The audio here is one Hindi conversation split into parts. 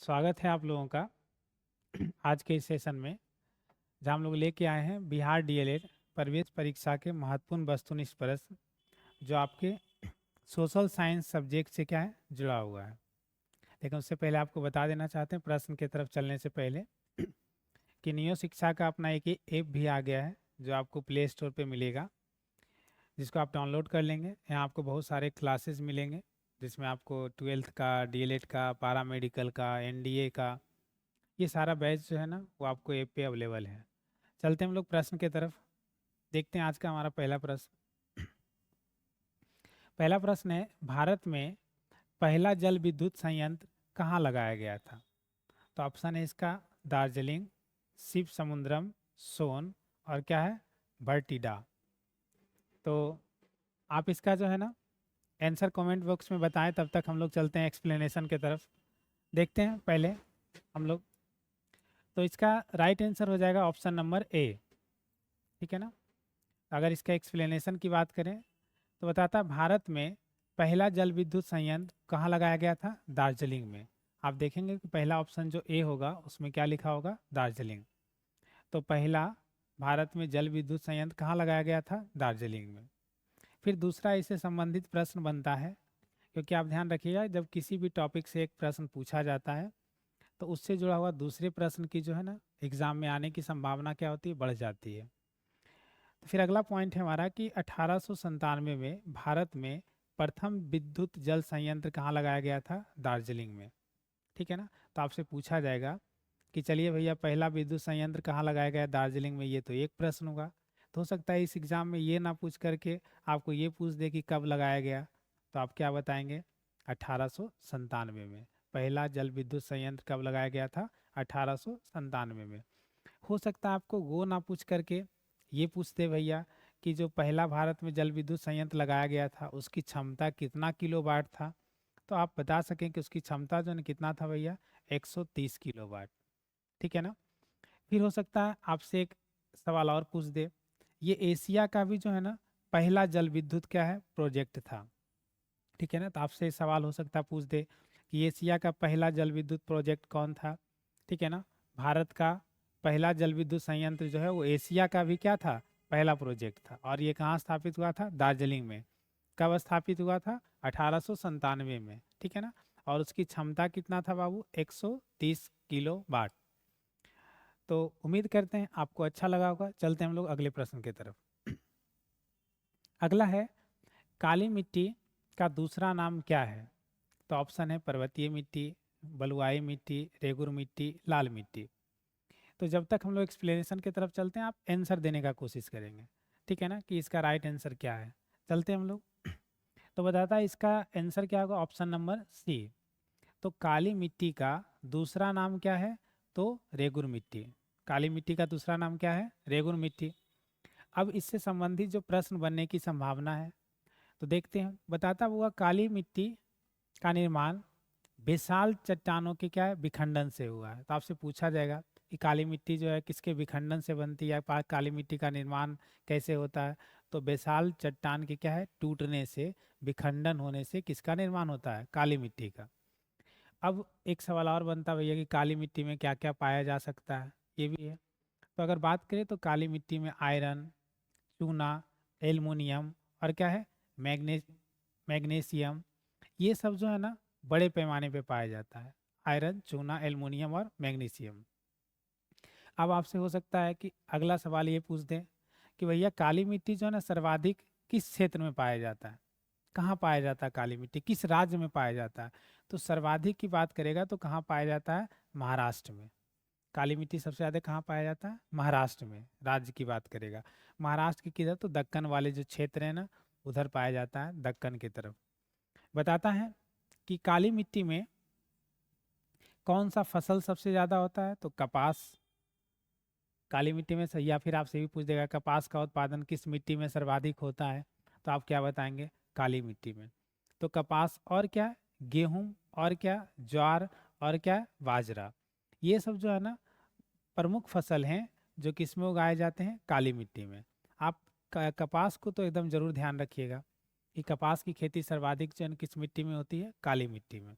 स्वागत है आप लोगों का आज के इस सेशन में, जहाँ हम लोग लेके आए हैं बिहार डीएलएड प्रवेश परीक्षा के महत्वपूर्ण वस्तुनिष्ठ प्रश्न, जो आपके सोशल साइंस सब्जेक्ट से क्या है जुड़ा हुआ है। लेकिन उससे पहले आपको बता देना चाहते हैं, प्रश्न की तरफ चलने से पहले, कि नियो शिक्षा का अपना एक ऐप भी आ गया है, जो आपको प्ले स्टोर पे मिलेगा, जिसको आप डाउनलोड कर लेंगे। यहाँ आपको बहुत सारे क्लासेस मिलेंगे, जिसमें आपको ट्वेल्थ का, डीएलएड का, पारा मेडिकल का, एनडीए का, ये सारा बैच जो है ना वो आपको ऐप पे अवेलेबल है। चलते हैं हम लोग प्रश्न की तरफ। देखते हैं आज का हमारा पहला प्रश्न। पहला प्रश्न है, भारत में पहला जल विद्युत संयंत्र कहाँ लगाया गया था? तो ऑप्शन है इसका दार्जिलिंग, शिव समुद्रम, सोन, और क्या है, भरटीडा। तो आप इसका जो है ना आंसर कमेंट बॉक्स में बताएं, तब तक हम लोग चलते हैं एक्सप्लेनेशन की तरफ। देखते हैं पहले हम लोग। तो इसका राइट आंसर हो जाएगा ऑप्शन नंबर ए। ठीक है ना। अगर इसका एक्सप्लेनेशन की बात करें तो बताता है, भारत में पहला जल विद्युत संयंत्र कहाँ लगाया गया था? दार्जिलिंग में। आप देखेंगे कि पहला ऑप्शन जो ए होगा उसमें क्या लिखा होगा? दार्जिलिंग। तो पहला भारत में जल विद्युत संयंत्र कहाँ लगाया गया था? दार्जिलिंग में। फिर दूसरा इससे संबंधित प्रश्न बनता है, क्योंकि आप ध्यान रखिएगा, जब किसी भी टॉपिक से एक प्रश्न पूछा जाता है तो उससे जुड़ा हुआ दूसरे प्रश्न की जो है ना एग्जाम में आने की संभावना क्या होती है? बढ़ जाती है। तो फिर अगला पॉइंट है हमारा कि 1897 में भारत में प्रथम विद्युत जल संयंत्र कहाँ लगाया गया था? दार्जिलिंग में। ठीक है ना। तो आपसे पूछा जाएगा कि चलिए भैया, पहला विद्युत संयंत्र कहाँ लगाया गया? दार्जिलिंग में। ये तो एक प्रश्न होगा। तो हो सकता है इस एग्जाम में ये ना पूछ करके आपको ये पूछ दे कि कब लगाया गया। तो आप क्या बताएंगे? 1897 में पहला जल विद्युत संयंत्र कब लगाया गया था? 1897 में। हो सकता है आपको वो ना पूछ करके ये पूछते भैया कि जो पहला भारत में जल विद्युत संयंत्र लगाया गया था उसकी क्षमता कितना किलोवाट था, तो आप बता सकें कि उसकी क्षमता जो है ना कितना था भैया? 130 किलोवाट। ठीक है ना। फिर हो सकता है आपसे एक सवाल और पूछ दे, ये एशिया का भी जो है ना पहला जल विद्युत क्या है? प्रोजेक्ट था। ठीक है ना। तो आपसे सवाल हो सकता है पूछ दे कि एशिया का पहला जल विद्युत प्रोजेक्ट कौन था? ठीक है ना। भारत का पहला जल विद्युत संयंत्र जो है वो एशिया का भी क्या था? पहला प्रोजेक्ट था। और ये कहाँ स्थापित हुआ था? दार्जिलिंग में। कब स्थापित हुआ था? 1897 में। ठीक है ना। और उसकी क्षमता कितना था बाबू? 130 किलो वाट। तो उम्मीद करते हैं आपको अच्छा लगा होगा। चलते हैं हम लोग अगले प्रश्न की तरफ। अगला है, काली मिट्टी का दूसरा नाम क्या है? तो ऑप्शन है पर्वतीय मिट्टी, बलुआई मिट्टी, रेगुर मिट्टी, लाल मिट्टी। तो जब तक हम लोग एक्सप्लेनेशन की तरफ चलते हैं, आप आंसर देने का कोशिश करेंगे। ठीक है ना, कि इसका राइट आंसर क्या है। चलते हैं हम लोग। तो बताता है इसका आंसर क्या होगा? Option number C. तो काली मिट्टी का दूसरा नाम क्या है? तो रेगुर मिट्टी। काली मिट्टी का दूसरा नाम क्या है? रेगुर मिट्टी। अब इससे संबंधित जो प्रश्न बनने की संभावना है, तो देखते हैं। बताता हुआ, काली मिट्टी का निर्माण विशाल चट्टानों के क्या है? विखंडन से हुआ है। तो आपसे पूछा जाएगा कि काली मिट्टी जो है किसके विखंडन से बनती है? काली मिट्टी का निर्माण कैसे होता है? तो विशाल चट्टान के क्या है? टूटने से, विखंडन होने से किसका निर्माण होता है? काली मिट्टी का। अब एक सवाल और बनता है भैया कि काली मिट्टी में क्या क्या पाया जा सकता है? ये भी है। तो अगर बात करें तो काली मिट्टी में आयरन, चूना, एल्युमिनियम, और क्या है, मैग्ने मैग्नीशियम, ये सब जो है ना बड़े पैमाने पे पाया जाता है। आयरन, चूना, एल्युमिनियम और मैग्नीशियम। अब आपसे हो सकता है कि अगला सवाल ये पूछ दें कि भैया, काली मिट्टी जो है ना सर्वाधिक किस क्षेत्र में पाया जाता है? कहाँ पाया जाता है काली मिट्टी? किस राज्य में पाया जाता है? तो सर्वाधिक की बात करेगा तो कहाँ पाया जाता है? महाराष्ट्र में। काली मिट्टी सबसे ज़्यादा कहाँ पाया जाता है? महाराष्ट्र में। राज्य की बात करेगा महाराष्ट्र की किधर? तो दक्कन वाले जो क्षेत्र है ना, उधर पाया जाता है, दक्कन की तरफ। बताता है कि काली मिट्टी में कौन सा फसल सबसे ज़्यादा होता है? तो कपास। काली मिट्टी में सही। या फिर आपसे भी पूछ देगा कपास का उत्पादन किस मिट्टी में सर्वाधिक होता है? तो आप क्या बताएंगे? काली मिट्टी में। तो कपास, और क्या, गेहूं, और क्या, ज्वार, और क्या, बाजरा। ये सब जो है ना प्रमुख फसल हैं जो किस में उगाए जाते हैं? काली मिट्टी में। आप कपास को तो एकदम जरूर ध्यान रखिएगा कि कपास की खेती सर्वाधिक जो है किस मिट्टी में होती है? काली मिट्टी में।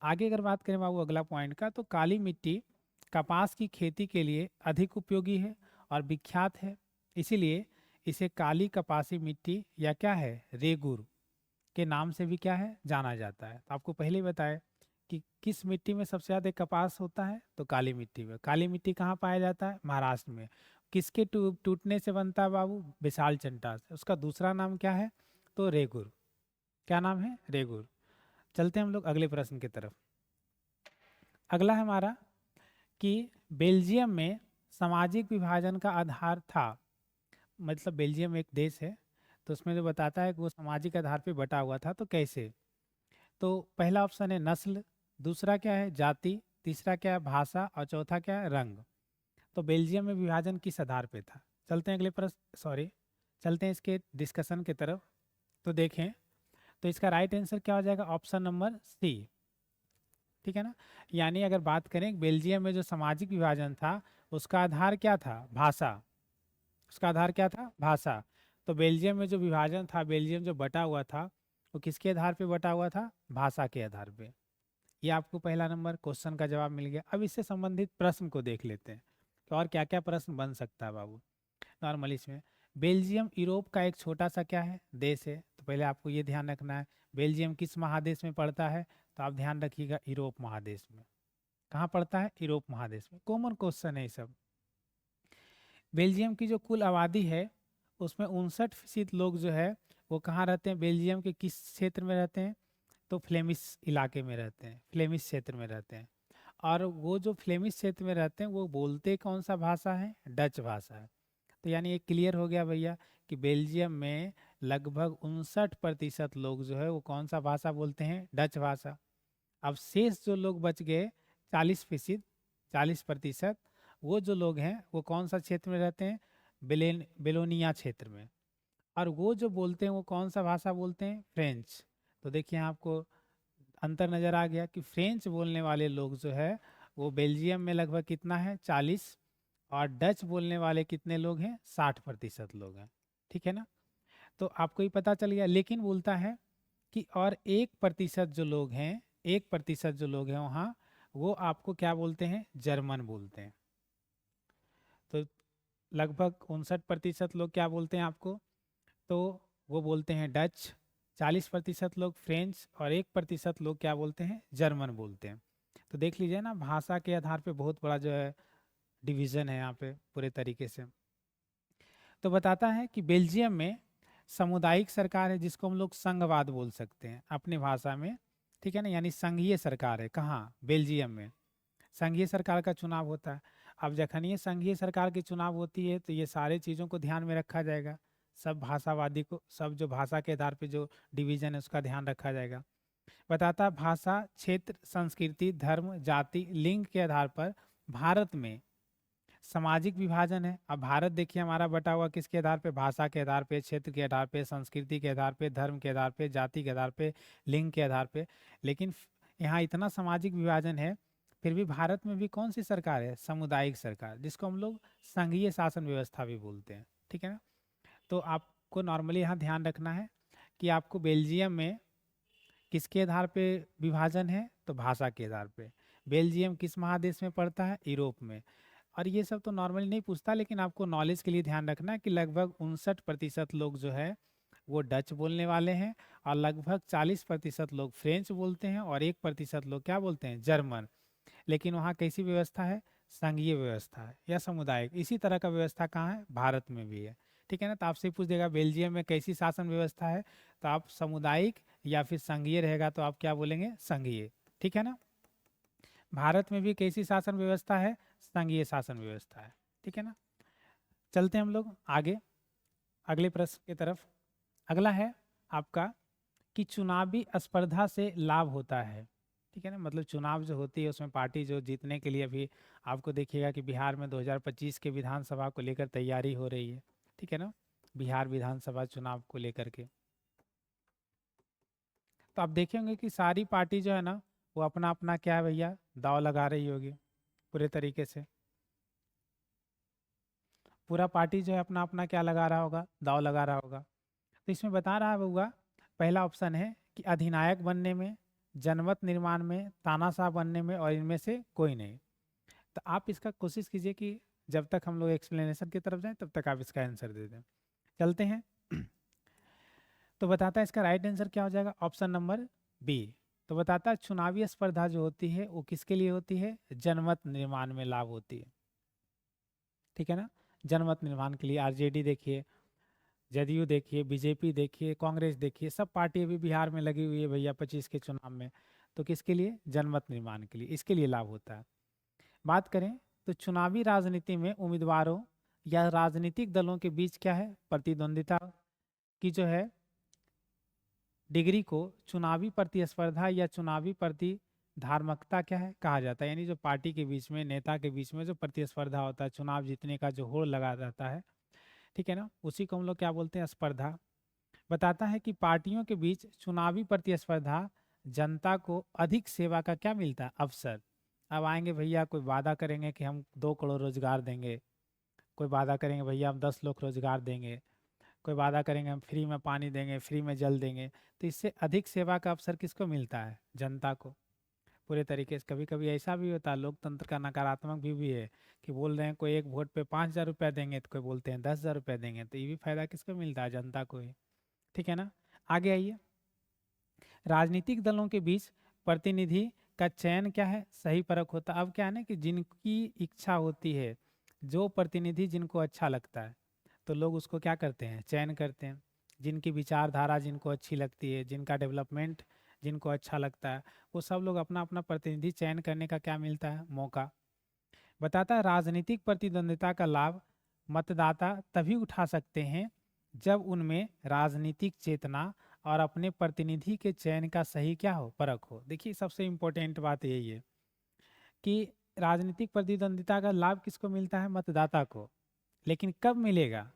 आगे अगर बात करें बाबू अगला पॉइंट का, तो काली मिट्टी कपास की खेती के लिए अधिक उपयोगी है और विख्यात है, इसीलिए इसे काली कपासी मिट्टी या क्या है रेगुर के नाम से भी क्या है जाना जाता है। तो आपको पहले ही बताया कि किस मिट्टी में सबसे ज़्यादा कपास होता है, तो काली मिट्टी में। काली मिट्टी कहाँ पाया जाता है, महाराष्ट्र में। किसके टूटने से बनता है बाबू, विशाल चंटा से। उसका दूसरा नाम क्या है, तो रेगुर। क्या नाम है, रेगुर। चलते हैं हम लोग अगले प्रश्न की तरफ। अगला है हमारा कि बेल्जियम में सामाजिक विभाजन का आधार था, मतलब बेल्जियम एक देश है, तो उसमें जो बताता है कि वो सामाजिक आधार पे बटा हुआ था, तो कैसे। तो पहला ऑप्शन है नस्ल, दूसरा क्या है जाति, तीसरा क्या है भाषा और चौथा क्या है रंग। तो बेल्जियम में विभाजन किस आधार पे था। चलते हैं अगले प्रश्न, सॉरी, चलते हैं इसके डिस्कशन की तरफ। तो देखें, तो इसका राइट आंसर क्या हो जाएगा, ऑप्शन नंबर सी। ठीक है ना। यानी अगर बात करें बेल्जियम में जो सामाजिक विभाजन था, उसका आधार क्या था, भाषा। उसका आधार क्या था, भाषा। तो बेल्जियम में जो विभाजन था, बेल्जियम जो बटा हुआ था, वो किसके आधार पे बटा हुआ था, भाषा के आधार पे। ये आपको पहला नंबर क्वेश्चन का जवाब मिल गया। अब इससे संबंधित प्रश्न को देख लेते हैं कि और क्या क्या प्रश्न बन सकता है बाबू। नॉर्मली इसमें बेल्जियम यूरोप का एक छोटा सा क्या है, देश है। तो पहले आपको ये ध्यान रखना है बेल्जियम किस महादेश में पड़ता है, तो आप ध्यान रखिएगा यूरोप महादेश में। कहाँ पड़ता है, यूरोप महादेश में। कॉमन क्वेश्चन है ये सब। बेल्जियम की जो कुल आबादी है, उसमें 59% लोग जो है वो कहाँ रहते हैं, बेल्जियम के किस क्षेत्र में रहते हैं, तो फ्लेमिश इलाके में रहते हैं, फ्लेमिश क्षेत्र में रहते हैं। और वो जो फ्लेमिश क्षेत्र में रहते हैं वो बोलते कौन सा भाषा है, डच भाषा है। तो यानी ये क्लियर हो गया भैया कि बेल्जियम में लगभग 59% लोग जो है वो कौन सा भाषा बोलते हैं, डच भाषा। अब शेष जो लोग बच गए 40%, 40%, वो जो लोग हैं वो कौन सा क्षेत्र में रहते हैं, बेलोनिया क्षेत्र में। और वो जो बोलते हैं वो कौन सा भाषा बोलते हैं, फ्रेंच। तो देखिए आपको अंतर नज़र आ गया कि फ्रेंच बोलने वाले लोग जो है वो बेल्जियम में लगभग कितना है, 40, और डच बोलने वाले कितने लोग हैं, 60% लोग हैं। ठीक है ना। तो आपको ही पता चल गया। लेकिन बोलता है कि और 1% जो लोग हैं, 1% जो लोग हैं वहाँ, वो आपको क्या बोलते हैं, जर्मन बोलते हैं। तो लगभग 59% लोग क्या बोलते हैं आपको, तो वो बोलते हैं डच, 40% लोग फ्रेंच, और 1% लोग क्या बोलते हैं, जर्मन बोलते हैं। तो देख लीजिए ना, भाषा के आधार पे बहुत बड़ा जो है डिवीज़न है यहाँ पे पूरे तरीके से। तो बताता है कि बेल्जियम में सामुदायिक सरकार है, जिसको हम लोग संघवाद बोल सकते हैं अपनी भाषा में। ठीक है ना, यानी संघीय सरकार है। कहाँ, बेल्जियम में संघीय सरकार का चुनाव होता है। अब जखन ये संघीय सरकार की चुनाव होती है, तो ये सारे चीज़ों को ध्यान में रखा जाएगा। सब भाषावादी को, सब जो भाषा के आधार पे जो डिवीजन है उसका ध्यान रखा जाएगा। बताता है भाषा, क्षेत्र, संस्कृति, धर्म, जाति, लिंग के आधार पर भारत में सामाजिक विभाजन है। अब भारत देखिए हमारा बटा हुआ किसके आधार पे, भाषा के आधार पे, क्षेत्र के आधार पे, संस्कृति के आधार पे, धर्म के आधार पे, जाति के आधार पे, लिंग के आधार पे। लेकिन यहाँ इतना सामाजिक विभाजन है, फिर भी भारत में भी कौन सी सरकार है, सामुदायिक सरकार, जिसको हम लोग संघीय शासन व्यवस्था भी बोलते हैं। ठीक है ना। तो आपको नॉर्मली यहाँ ध्यान रखना है कि आपको बेल्जियम में किसके आधार पे विभाजन है, तो भाषा के आधार पे। बेल्जियम किस महादेश में पड़ता है, यूरोप में। और ये सब तो नॉर्मली नहीं पूछता, लेकिन आपको नॉलेज के लिए ध्यान रखना है कि लगभग 59% लोग जो है वो डच बोलने वाले हैं, और लगभग 40% लोग फ्रेंच बोलते हैं, और 1% लोग क्या बोलते हैं, जर्मन। लेकिन वहाँ कैसी व्यवस्था है, संघीय व्यवस्था है या सामुदायिक। इसी तरह का व्यवस्था कहाँ है, भारत में भी है। ठीक है ना। तो आपसे पूछ देगा बेल्जियम में कैसी शासन व्यवस्था है, तो आप सामुदायिक या फिर संघीय रहेगा तो आप क्या बोलेंगे, संघीय। ठीक है ना। भारत में भी कैसी शासन व्यवस्था है, संघीय शासन व्यवस्था है। ठीक है ना। चलते हैं हम लोग आगे अगले प्रश्न की तरफ। अगला है आपका कि चुनावी स्पर्धा से लाभ होता है। ठीक है ना, मतलब चुनाव जो होती है उसमें पार्टी जो जीतने के लिए, अभी आपको देखिएगा कि बिहार में 2025 के विधानसभा को लेकर तैयारी हो रही है। ठीक है ना, बिहार विधानसभा चुनाव को लेकर के। तो आप देखेंगे कि सारी पार्टी जो है ना वो अपना अपना क्या है भैया, दाव लगा रही होगी पूरे तरीके से। पूरा पार्टी जो है अपना अपना क्या लगा रहा होगा, दाव लगा रहा होगा। तो इसमें बता रहा होगा, पहला ऑप्शन है कि अधिनायक बनने में, जनमत निर्माण में, तानाशाह बनने में, और इनमें से कोई नहीं। तो आप इसका कोशिश कीजिए कि जब तक हम लोग एक्सप्लेनेशन की तरफ जाएं तब तक आप इसका आंसर दे दें। चलते हैं। तो बताता है इसका राइट आंसर क्या हो जाएगा, ऑप्शन नंबर बी। तो बताता है चुनावी स्पर्धा जो होती है वो किसके लिए होती है, जनमत निर्माण में लाभ होती है। ठीक है ना, जनमत निर्माण के लिए आरजेडी देखिए, जदयू देखिए, बीजेपी देखिए, कांग्रेस देखिए, सब पार्टी अभी बिहार में लगी हुई है भैया 25 के चुनाव में। तो किसके लिए, जनमत निर्माण के लिए, इसके लिए लाभ होता है। बात करें तो चुनावी राजनीति में उम्मीदवारों या राजनीतिक दलों के बीच क्या है, प्रतिद्वंदिता की जो है डिग्री को चुनावी प्रतिस्पर्धा या चुनावी प्रतिधार्मकता क्या है कहा जाता है। यानी जो पार्टी के बीच में, नेता के बीच में जो प्रतिस्पर्धा होता है, चुनाव जीतने का जो होड़ लगा रहता है, ठीक है ना, उसी को हम लोग क्या बोलते हैं, स्पर्धा। बताता है कि पार्टियों के बीच चुनावी प्रतिस्पर्धा जनता को अधिक सेवा का क्या मिलता है, अवसर। अब आएंगे भैया, कोई वादा करेंगे कि हम 2 करोड़ रोजगार देंगे, कोई वादा करेंगे भैया हम 10 लोग रोजगार देंगे, कोई वादा करेंगे हम फ्री में पानी देंगे, फ्री में जल देंगे। तो इससे अधिक सेवा का अवसर किसको मिलता है, जनता को, पूरे तरीके से। कभी कभी ऐसा भी होता है, लोकतंत्र का नकारात्मक भी है कि बोल रहे हैं कोई एक वोट पे 5,000 रुपया देंगे, तो कोई बोलते हैं 10,000 रुपया देंगे। तो ये भी फायदा किसको मिलता है, जनता को ही। ठीक है ना, आगे आइए। राजनीतिक दलों के बीच प्रतिनिधि का चयन क्या है, सही परख होता है। अब क्या है ना कि जिनकी इच्छा होती है, जो प्रतिनिधि जिनको अच्छा लगता है, तो लोग उसको क्या करते हैं, चयन करते हैं। जिनकी विचारधारा जिनको अच्छी लगती है, जिनका डेवलपमेंट जिनको अच्छा लगता है, वो सब लोग अपना अपना प्रतिनिधि चयन करने का क्या मिलता है, मौका। बताता है राजनीतिक प्रतिद्वंदिता का लाभ मतदाता तभी उठा सकते हैं जब उनमें राजनीतिक चेतना और अपने प्रतिनिधि के चयन का सही क्या हो, परख हो। देखिए सबसे इम्पोर्टेंट बात यही है कि राजनीतिक प्रतिद्वंदिता का लाभ किसको मिलता है, मतदाता को। लेकिन कब मिलेगा,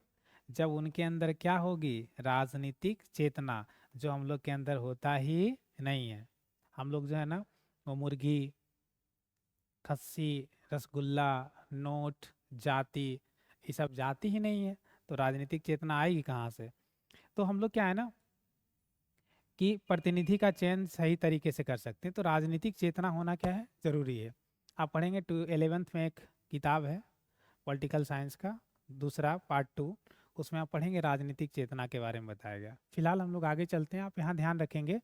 जब उनके अंदर क्या होगी, राजनीतिक चेतना, जो हम लोग के अंदर होता ही नहीं है। हम लोग जो है ना, वो मुर्गी, खस्सी, रसगुल्ला, नोट, जाति, ये सब जाति ही नहीं है, तो राजनीतिक चेतना आएगी कहाँ से। तो हम लोग क्या है ना कि प्रतिनिधि का चयन सही तरीके से कर सकते हैं। तो राजनीतिक चेतना होना क्या है, जरूरी है। आप पढ़ेंगे 11th में एक किताब है पॉलिटिकल साइंस का, दूसरा पार्ट 2, उसमें आप पढ़ेंगे राजनीतिक चेतना के बारे में बताया गया। फिलहाल हम लोग आगे चलते हैं। आप यहाँ ध्यान रखेंगे,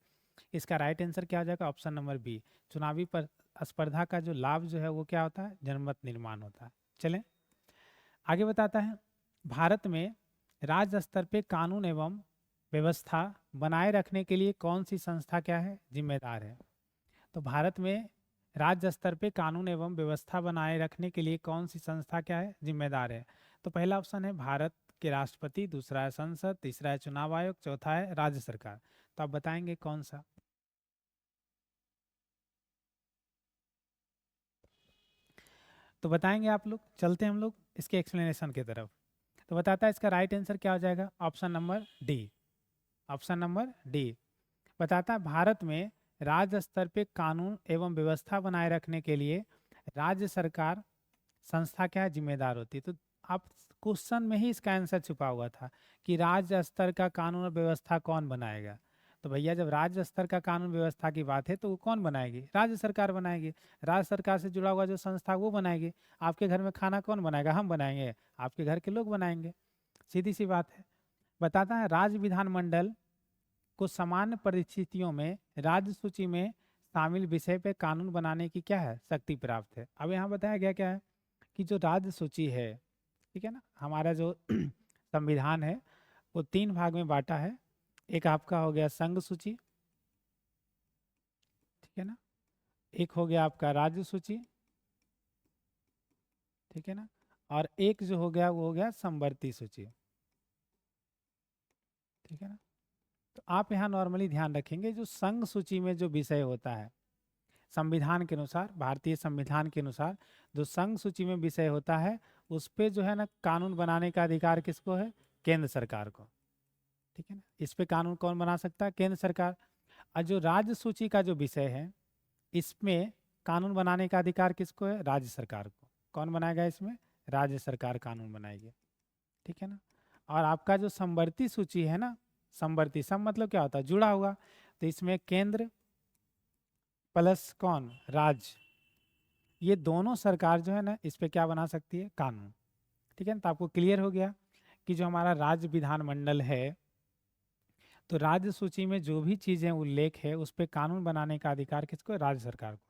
इसका राइट आंसर क्या हो जाएगा, ऑप्शन नंबर बी। चुनावी पर स्पर्धा का जो लाभ जो है वो क्या होता है, जनमत निर्माण होता है। चलें आगे। बताता है भारत में राज्य स्तर पे कानून एवं व्यवस्था बनाए रखने के लिए कौन सी संस्था क्या है, जिम्मेदार है। तो भारत में राज्य स्तर पे कानून एवं व्यवस्था बनाए रखने के लिए कौन सी संस्था क्या है, जिम्मेदार है। तो पहला ऑप्शन है भारत के राष्ट्रपति, दूसरा है संसद, तीसरा है चुनाव आयोग, चौथा है राज्य सरकार। तो आप बताएंगे कौन सा। तो बताएंगे आप लोग। चलते हैं हम लोग इसके एक्सप्लेनेशन की तरफ। तो बताता है इसका राइट आंसर क्या हो जाएगा, option number D. Option number D बताता है भारत में राज्य स्तर पे कानून एवं व्यवस्था बनाए रखने के लिए राज्य सरकार संस्था क्या है, जिम्मेदार होती है। तो आप क्वेश्चन में ही इसका आंसर छुपा हुआ था कि राज्य स्तर का कानून और व्यवस्था कौन बनाएगा। तो भैया जब राज्य स्तर का कानून व्यवस्था की बात है तो वो कौन बनाएगी, राज्य सरकार बनाएगी। राज्य सरकार से जुड़ा हुआ जो संस्था वो बनाएगी। आपके घर में खाना कौन बनाएगा, हम बनाएंगे, आपके घर के लोग बनाएंगे, सीधी सी बात है। बताता है राज्य विधानमंडल को सामान्य परिस्थितियों में राज्य सूची में शामिल विषय पे कानून बनाने की क्या है, शक्ति प्राप्त है। अब यहाँ बताया गया क्या है कि जो राज्य सूची है, ठीक है ना, हमारा जो संविधान है वो 3 भाग में बांटा है। एक आपका हो गया संघ सूची, ठीक है ना, एक हो गया आपका राज्य सूची, ठीक है ना, और एक जो हो गया वो हो गया समवर्ती सूची, ठीक है ना। तो आप यहाँ नॉर्मली ध्यान रखेंगे जो संघ सूची में जो विषय होता है, संविधान के अनुसार, भारतीय संविधान के अनुसार जो संघ सूची में विषय होता है उस पे जो है ना कानून बनाने का अधिकार किसको है, केंद्र सरकार को, ठीक है ना। इस पे कानून कौन बना सकता है, केंद्र सरकार। और जो राज्य सूची का जो विषय है इसमें कानून बनाने का अधिकार किसको है, राज्य सरकार को। कौन बनाएगा इसमें, राज्य सरकार कानून बनाएगी, ठीक है ना। और आपका जो समवर्ती सूची है ना, समवर्ती, सम मतलब क्या होता है, जुड़ा हुआ, तो इसमें केंद्र प्लस कौन, राज्य, ये दोनों सरकार जो है ना इस पे क्या बना सकती है, कानून। ठीक है ना, तो आपको क्लियर हो गया कि जो हमारा राज्य विधानमंडल है, तो राज्य सूची में जो भी चीज़ें उल्लेख है उस पे कानून बनाने का अधिकार किसको है, राज्य सरकार को।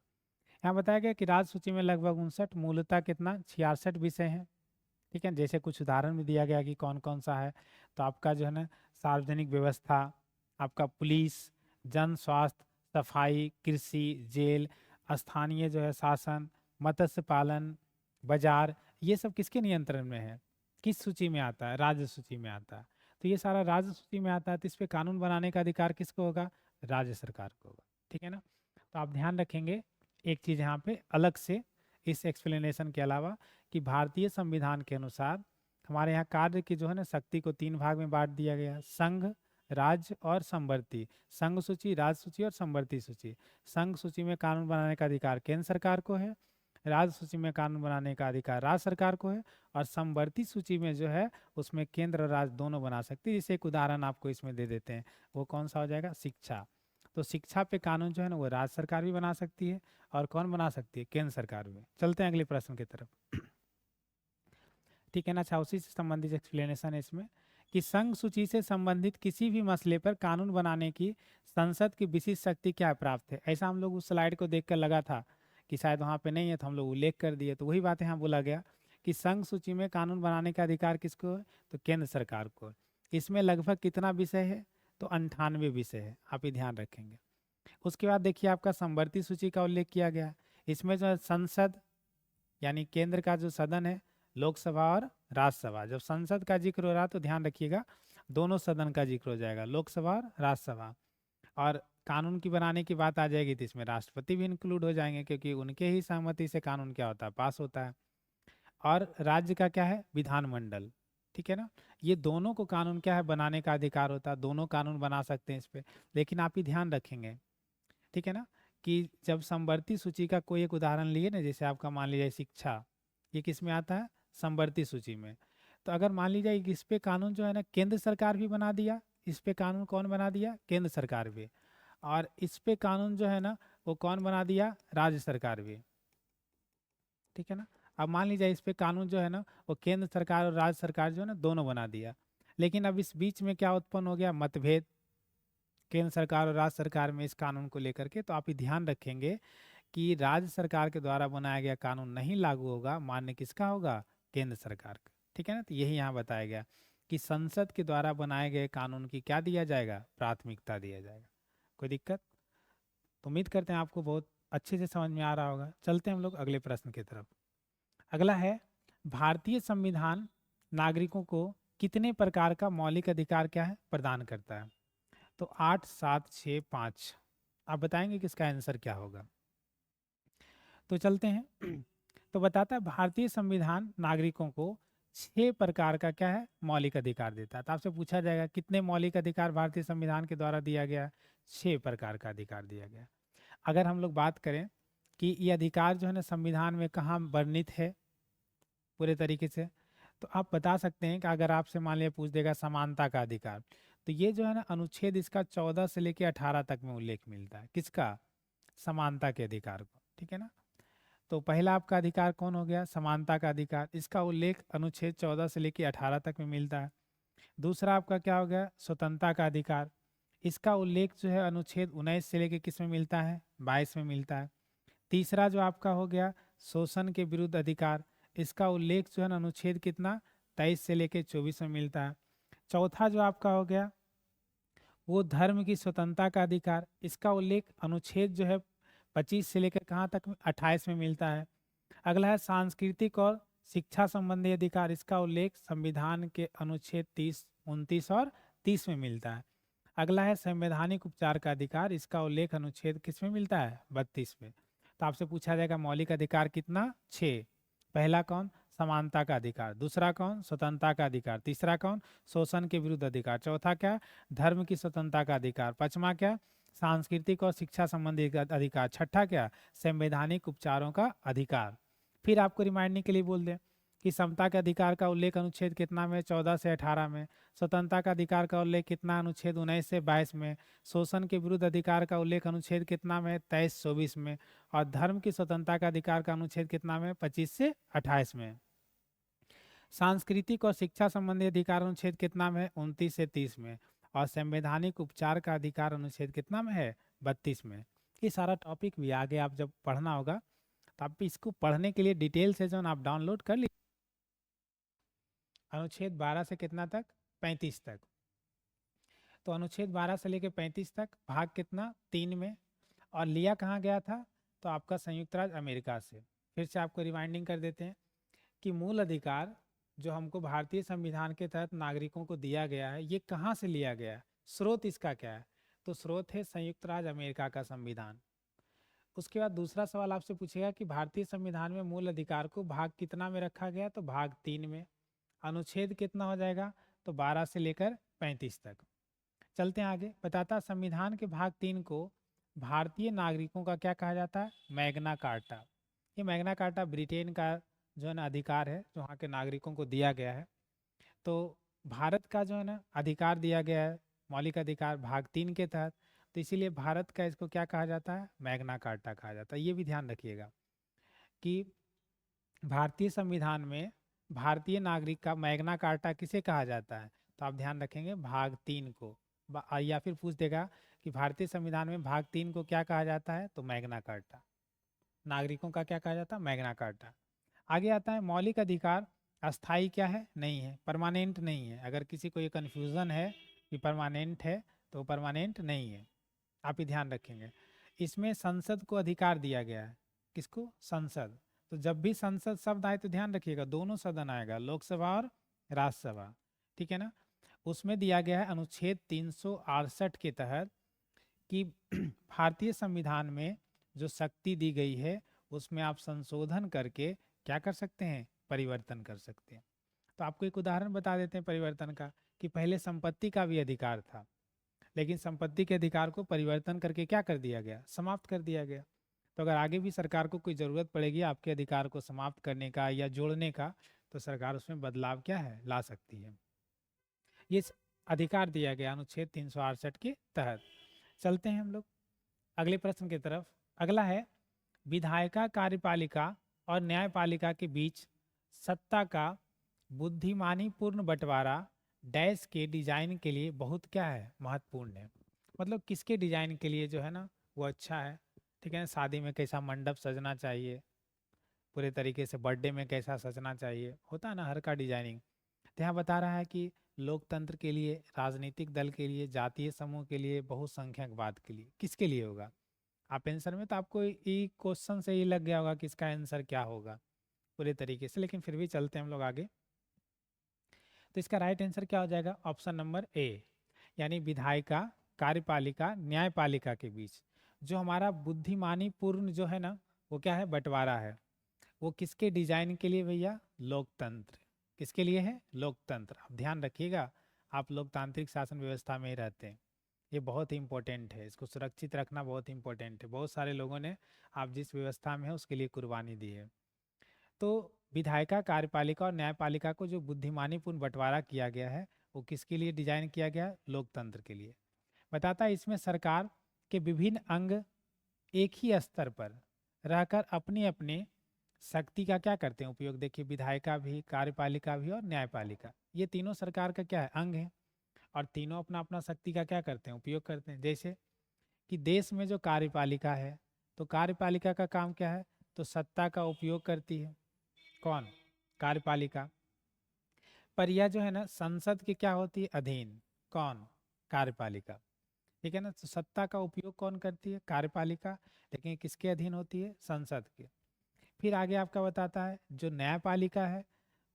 यहाँ बताया गया कि राज्य सूची में लगभग 59, मूलतः कितना 66 विषय हैं। ठीक है, जैसे कुछ उदाहरण भी दिया गया कि कौन कौन सा है। तो आपका जो है ना सार्वजनिक व्यवस्था, आपका पुलिस, जन स्वास्थ्य, सफाई, कृषि, जेल, स्थानीय जो है शासन, मत्स्य पालन, बाजार, ये सब किसके नियंत्रण में है, किस सूची में आता है, राज्य सूची में आता है। तो ये सारा राज्य सूची में आता है, तो इस पे कानून बनाने का अधिकार किसको होगा, राज्य सरकार को होगा। ठीक है ना, तो आप ध्यान रखेंगे एक चीज़ यहाँ पे अलग से इस एक्सप्लेनेशन के अलावा, कि भारतीय संविधान के अनुसार हमारे यहाँ कार्य की जो है ना शक्ति को 3 भाग में बांट दिया गया, संघ, राज्य और संवर्ती। संघ सूची, राज्य सूची और संवर्ती सूची। संघ सूची में कानून बनाने का अधिकार केंद्र सरकार को है, राज्य सूची में कानून बनाने का अधिकार राज्य सरकार को है, और संवर्ती सूची में जो है उसमें केंद्र और राज्य दोनों बना सकते हैं। जैसे एक उदाहरण आपको इसमें दे देते हैं, वो कौन सा हो जाएगा, शिक्षा। तो शिक्षा पे कानून जो है ना वो राज्य सरकार भी बना सकती है, और कौन बना सकती है, केंद्र सरकार भी। चलते हैं अगले प्रश्न की तरफ। ठीक है ना, अच्छा उसी से संबंधित एक्सप्लेनेशन है इसमें, कि संघ सूची से संबंधित किसी भी मसले पर कानून बनाने की संसद की विशिष्ट शक्ति क्या प्राप्त है। ऐसा हम लोग उस स्लाइड को देखकर लगा था कि शायद वहाँ पे नहीं है, तो हम लोग उल्लेख कर दिए। तो वही बात यहाँ बोला गया कि संघ सूची में कानून बनाने का अधिकार किसको है, तो केंद्र सरकार को। इसमें लगभग कितना विषय है, तो 98 विषय है, आप ये ध्यान रखेंगे। उसके बाद देखिए आपका संवर्ती सूची का उल्लेख किया गया। इसमें जो है संसद यानी केंद्र का जो सदन है, लोकसभा और राज्यसभा। जब संसद का जिक्र हो रहा है तो ध्यान रखिएगा दोनों सदन का जिक्र हो जाएगा, लोकसभा और राज्यसभा। और कानून की बनाने की बात आ जाएगी तो इसमें राष्ट्रपति भी इंक्लूड हो जाएंगे, क्योंकि उनके ही सहमति से कानून क्या होता है, पास होता है। और राज्य का क्या है, विधानमंडल। ठीक है ना, ये दोनों को कानून क्या है, बनाने का अधिकार होता है, दोनों कानून बना सकते हैं इस पे। लेकिन आप ही ध्यान रखेंगे, ठीक है ना, कि जब संवर्ती सूची का कोई एक उदाहरण लिए ना, जैसे आपका मान लीजिए शिक्षा, ये किस में आता है, संवर्ती सूची में। तो अगर मान लीजिए इस पे कानून जो है ना केंद्र सरकार भी बना दिया, इस पे कानून कौन बना दिया, केंद्र सरकार भी। और इस पे कानून जो है ना वो कौन बना दिया, राज्य सरकार भी। ठीक है ना, अब मान लीजिए इस पे कानून जो है ना वो केंद्र सरकार और राज्य सरकार जो है ना दोनों बना दिया। लेकिन अब इस बीच में क्या उत्पन्न हो गया, मतभेद केंद्र सरकार और राज्य सरकार में इस कानून को लेकर के। तो आप ये ध्यान रखेंगे कि राज्य सरकार के द्वारा बनाया गया कानून नहीं लागू होगा, मान्य किसका होगा, केंद्र सरकार का। ठीक है ना, तो यही यहाँ बताया गया कि संसद के द्वारा बनाए गए कानून की क्या दिया जाएगा, प्राथमिकता दिया जाएगा। कोई दिक्कत, तो उम्मीद करते हैं आपको बहुत अच्छे से समझ में आ रहा होगा। चलते हैं हम लोग अगले प्रश्न की तरफ। अगला है, भारतीय संविधान नागरिकों को कितने प्रकार का मौलिक अधिकार क्या है, प्रदान करता है। तो 8, 7, 6, 5। आप बताएंगे कि इसका आंसर क्या होगा। तो चलते हैं। तो बताता है भारतीय संविधान नागरिकों को 6 प्रकार का क्या है, मौलिक अधिकार देता है। तो आपसे पूछा जाएगा कितने मौलिक अधिकार भारतीय संविधान के द्वारा दिया गया, 6 प्रकार का अधिकार दिया गया। अगर हम लोग बात करें कि ये अधिकार जो है ना संविधान में कहाँ वर्णित है पूरे तरीके से, तो आप बता सकते हैं कि अगर आपसे मान लिया पूछ देगा समानता का अधिकार, तो ये जो है ना अनुच्छेद इसका 14 से लेकर 18 तक में उल्लेख मिलता है, किसका, समानता के अधिकार को। ठीक है ना, तो पहला आपका अधिकार कौन हो गया, समानता का अधिकार, इसका उल्लेख अनुच्छेद 14 से लेकर 18 तक में मिलता है। दूसरा आपका क्या हो गया, स्वतंत्रता का अधिकार, इसका उल्लेख जो है अनुच्छेद 19 से लेकर किस में मिलता है, 22 में मिलता है। तीसरा जो आपका हो गया शोषण के विरुद्ध अधिकार, इसका उल्लेख जो है ना अनुच्छेद कितना, 23 से लेकर 24 में मिलता है। चौथा जो आपका हो गया वो धर्म की स्वतंत्रता का अधिकार, इसका उल्लेख अनुच्छेद जो है 25 से लेकर कहाँ तक, 28 में मिलता है। अगला है सांस्कृतिक और शिक्षा संबंधी अधिकार, इसका उल्लेख संविधान के अनुच्छेद 30, 29 और 30 में मिलता है। अगला है संवैधानिक उपचार का अधिकार, इसका उल्लेख अनुच्छेद किस में मिलता है, 32 में। तो आपसे पूछा जाएगा मौलिक अधिकार कितना, 6। पहला कौन, समानता का अधिकार, दूसरा कौन, स्वतंत्रता का अधिकार, तीसरा कौन, शोषण के विरुद्ध अधिकार, चौथा क्या, धर्म की स्वतंत्रता का अधिकार, पांचवा क्या, सांस्कृतिक और शिक्षा संबंधी अधिकार, छठा क्या, संवैधानिक उपचारों का अधिकार। फिर आपको रिमाइंडिंग के लिए बोल दें कि समता के अधिकार का उल्लेख अनुच्छेद कितना में, 14 से 18 में। स्वतंत्रता का अधिकार का उल्लेख कितना, अनुच्छेद 19 से 22 में। शोषण के विरुद्ध अधिकार का उल्लेख अनुच्छेद कितना में, 23-24 में। और धर्म की स्वतंत्रता का अधिकार का अनुच्छेद कितना में, 25 से 28 में। सांस्कृतिक और शिक्षा संबंधी अधिकार अनुच्छेद कितना में, 29 से 30 में। और संवैधानिक उपचार का अधिकार अनुच्छेद कितना में है, 32 में। ये सारा टॉपिक भी आगे आप जब पढ़ना होगा तो आप इसको पढ़ने के लिए डिटेल से जो आप डाउनलोड कर लीजिए। अनुच्छेद 12 से कितना तक, 35 तक। तो अनुच्छेद 12 से लेकर 35 तक भाग कितना, 3 में। और लिया कहाँ गया था, तो आपका संयुक्त राज्य अमेरिका से। फिर से आपको रिमाइंडिंग कर देते हैं कि मूल अधिकार जो हमको भारतीय संविधान के तहत नागरिकों को दिया गया है, ये कहाँ से लिया गया है, स्रोत इसका क्या है, तो स्रोत है संयुक्त राज्य अमेरिका का संविधान। उसके बाद दूसरा सवाल आपसे पूछेगा कि भारतीय संविधान में मूल अधिकार को भाग कितना में रखा गया, तो भाग 3 में। अनुच्छेद कितना हो जाएगा, तो 12 से लेकर 35 तक। चलते हैं आगे। बताता संविधान के भाग 3 को भारतीय नागरिकों का क्या कहा जाता है, मैग्ना कार्टा। ये मैग्ना कार्टा ब्रिटेन का जो है ना अधिकार है, जो वहाँ के नागरिकों को दिया गया है। तो भारत का जो है ना अधिकार दिया गया है, मौलिक अधिकार भाग 3 के तहत, तो इसीलिए भारत का इसको क्या कहा जाता है, मैग्ना कार्टा कहा जाता है। ये भी ध्यान रखिएगा कि भारतीय संविधान में भारतीय नागरिक का मैग्ना कार्टा किसे कहा जाता है, तो आप ध्यान रखेंगे भाग 3 को। या फिर पूछ देगा कि भारतीय संविधान में भाग 3 को क्या कहा जाता है, तो मैग्ना कार्टा। नागरिकों का क्या कहा जाता है, मैग्ना कार्टा। आगे आता है मौलिक अधिकार अस्थाई क्या है, नहीं है, परमानेंट नहीं है। अगर किसी को ये कन्फ्यूज़न है कि परमानेंट है, तो परमानेंट नहीं है, आप ही ध्यान रखेंगे। इसमें संसद को अधिकार दिया गया है, किसको, संसद। तो जब भी संसद शब्द आए तो ध्यान रखिएगा दोनों सदन आएगा, लोकसभा और राज्यसभा, ठीक है ना। उसमें दिया गया है अनुच्छेद 368 के तहत कि भारतीय संविधान में जो शक्ति दी गई है उसमें आप संशोधन करके क्या कर सकते हैं, परिवर्तन कर सकते हैं। तो आपको एक उदाहरण बता देते हैं परिवर्तन का, कि पहले संपत्ति का भी अधिकार था, लेकिन संपत्ति के अधिकार को परिवर्तन करके क्या कर दिया गया, समाप्त कर दिया गया। तो अगर आगे भी सरकार को कोई ज़रूरत पड़ेगी आपके अधिकार को समाप्त करने का या जोड़ने का, तो सरकार उसमें बदलाव क्या है, ला सकती है। ये अधिकार दिया गया अनुच्छेद 368 के तहत। चलते हैं हम लोग अगले प्रश्न की तरफ। अगला है विधायिका, कार्यपालिका और न्यायपालिका के बीच सत्ता का बुद्धिमानी पूर्ण बंटवारा डैश के डिजाइन के लिए बहुत क्या है, महत्वपूर्ण है। मतलब किसके डिजाइन के लिए जो है ना वो अच्छा है, ठीक है ना। शादी में कैसा मंडप सजना चाहिए, पूरे तरीके से बर्थडे में कैसा सजना चाहिए, होता है ना हर का डिजाइनिंग। तो यहाँ बता रहा है कि लोकतंत्र के लिए, राजनीतिक दल के लिए, जातीय समूह के लिए, बहुसंख्यकवाद के लिए, किसके लिए होगा। आप आंसर में तो आपको ये क्वेश्चन से ही लग गया होगा कि इसका आंसर क्या होगा पूरे तरीके से, लेकिन फिर भी चलते हैं हम लोग आगे। तो इसका राइट आंसर क्या हो जाएगा, ऑप्शन नंबर ए, यानी विधायिका, कार्यपालिका, न्यायपालिका के बीच जो हमारा बुद्धिमानी पूर्ण जो है ना वो क्या है, बंटवारा है, वो किसके डिजाइन के लिए भैया, लोकतंत्र। किसके लिए है, लोकतंत्र। आप ध्यान रखिएगा, आप लोकतांत्रिक शासन व्यवस्था में ही रहते हैं, ये बहुत ही इंपॉर्टेंट है, इसको सुरक्षित रखना बहुत इंपॉर्टेंट है। बहुत सारे लोगों ने आप जिस व्यवस्था में है उसके लिए कुर्बानी दी है। तो विधायिका, कार्यपालिका और न्यायपालिका को जो बुद्धिमानीपूर्ण बंटवारा किया गया है वो किसके लिए डिजाइन किया गया, लोकतंत्र के लिए। बताता है इसमें सरकार के विभिन्न अंग एक ही स्तर पर रहकर अपनी अपनी शक्ति का क्या करते हैं, उपयोग। देखिए विधायिका भी, कार्यपालिका भी और न्यायपालिका, ये तीनों सरकार का क्या है, अंग है, और तीनों अपना अपना शक्ति का क्या करते हैं, उपयोग करते हैं। जैसे कि देश में जो कार्यपालिका है, तो कार्यपालिका का काम क्या है, तो सत्ता का उपयोग करती है, कौन, कार्यपालिका। पर यह जो है ना संसद की क्या होती है, अधीन, कौन, कार्यपालिका, ठीक है ना। तो सत्ता का उपयोग कौन करती है, कार्यपालिका, लेकिन किसके अधीन होती है, संसद के। फिर आगे आपका बताता है जो न्यायपालिका है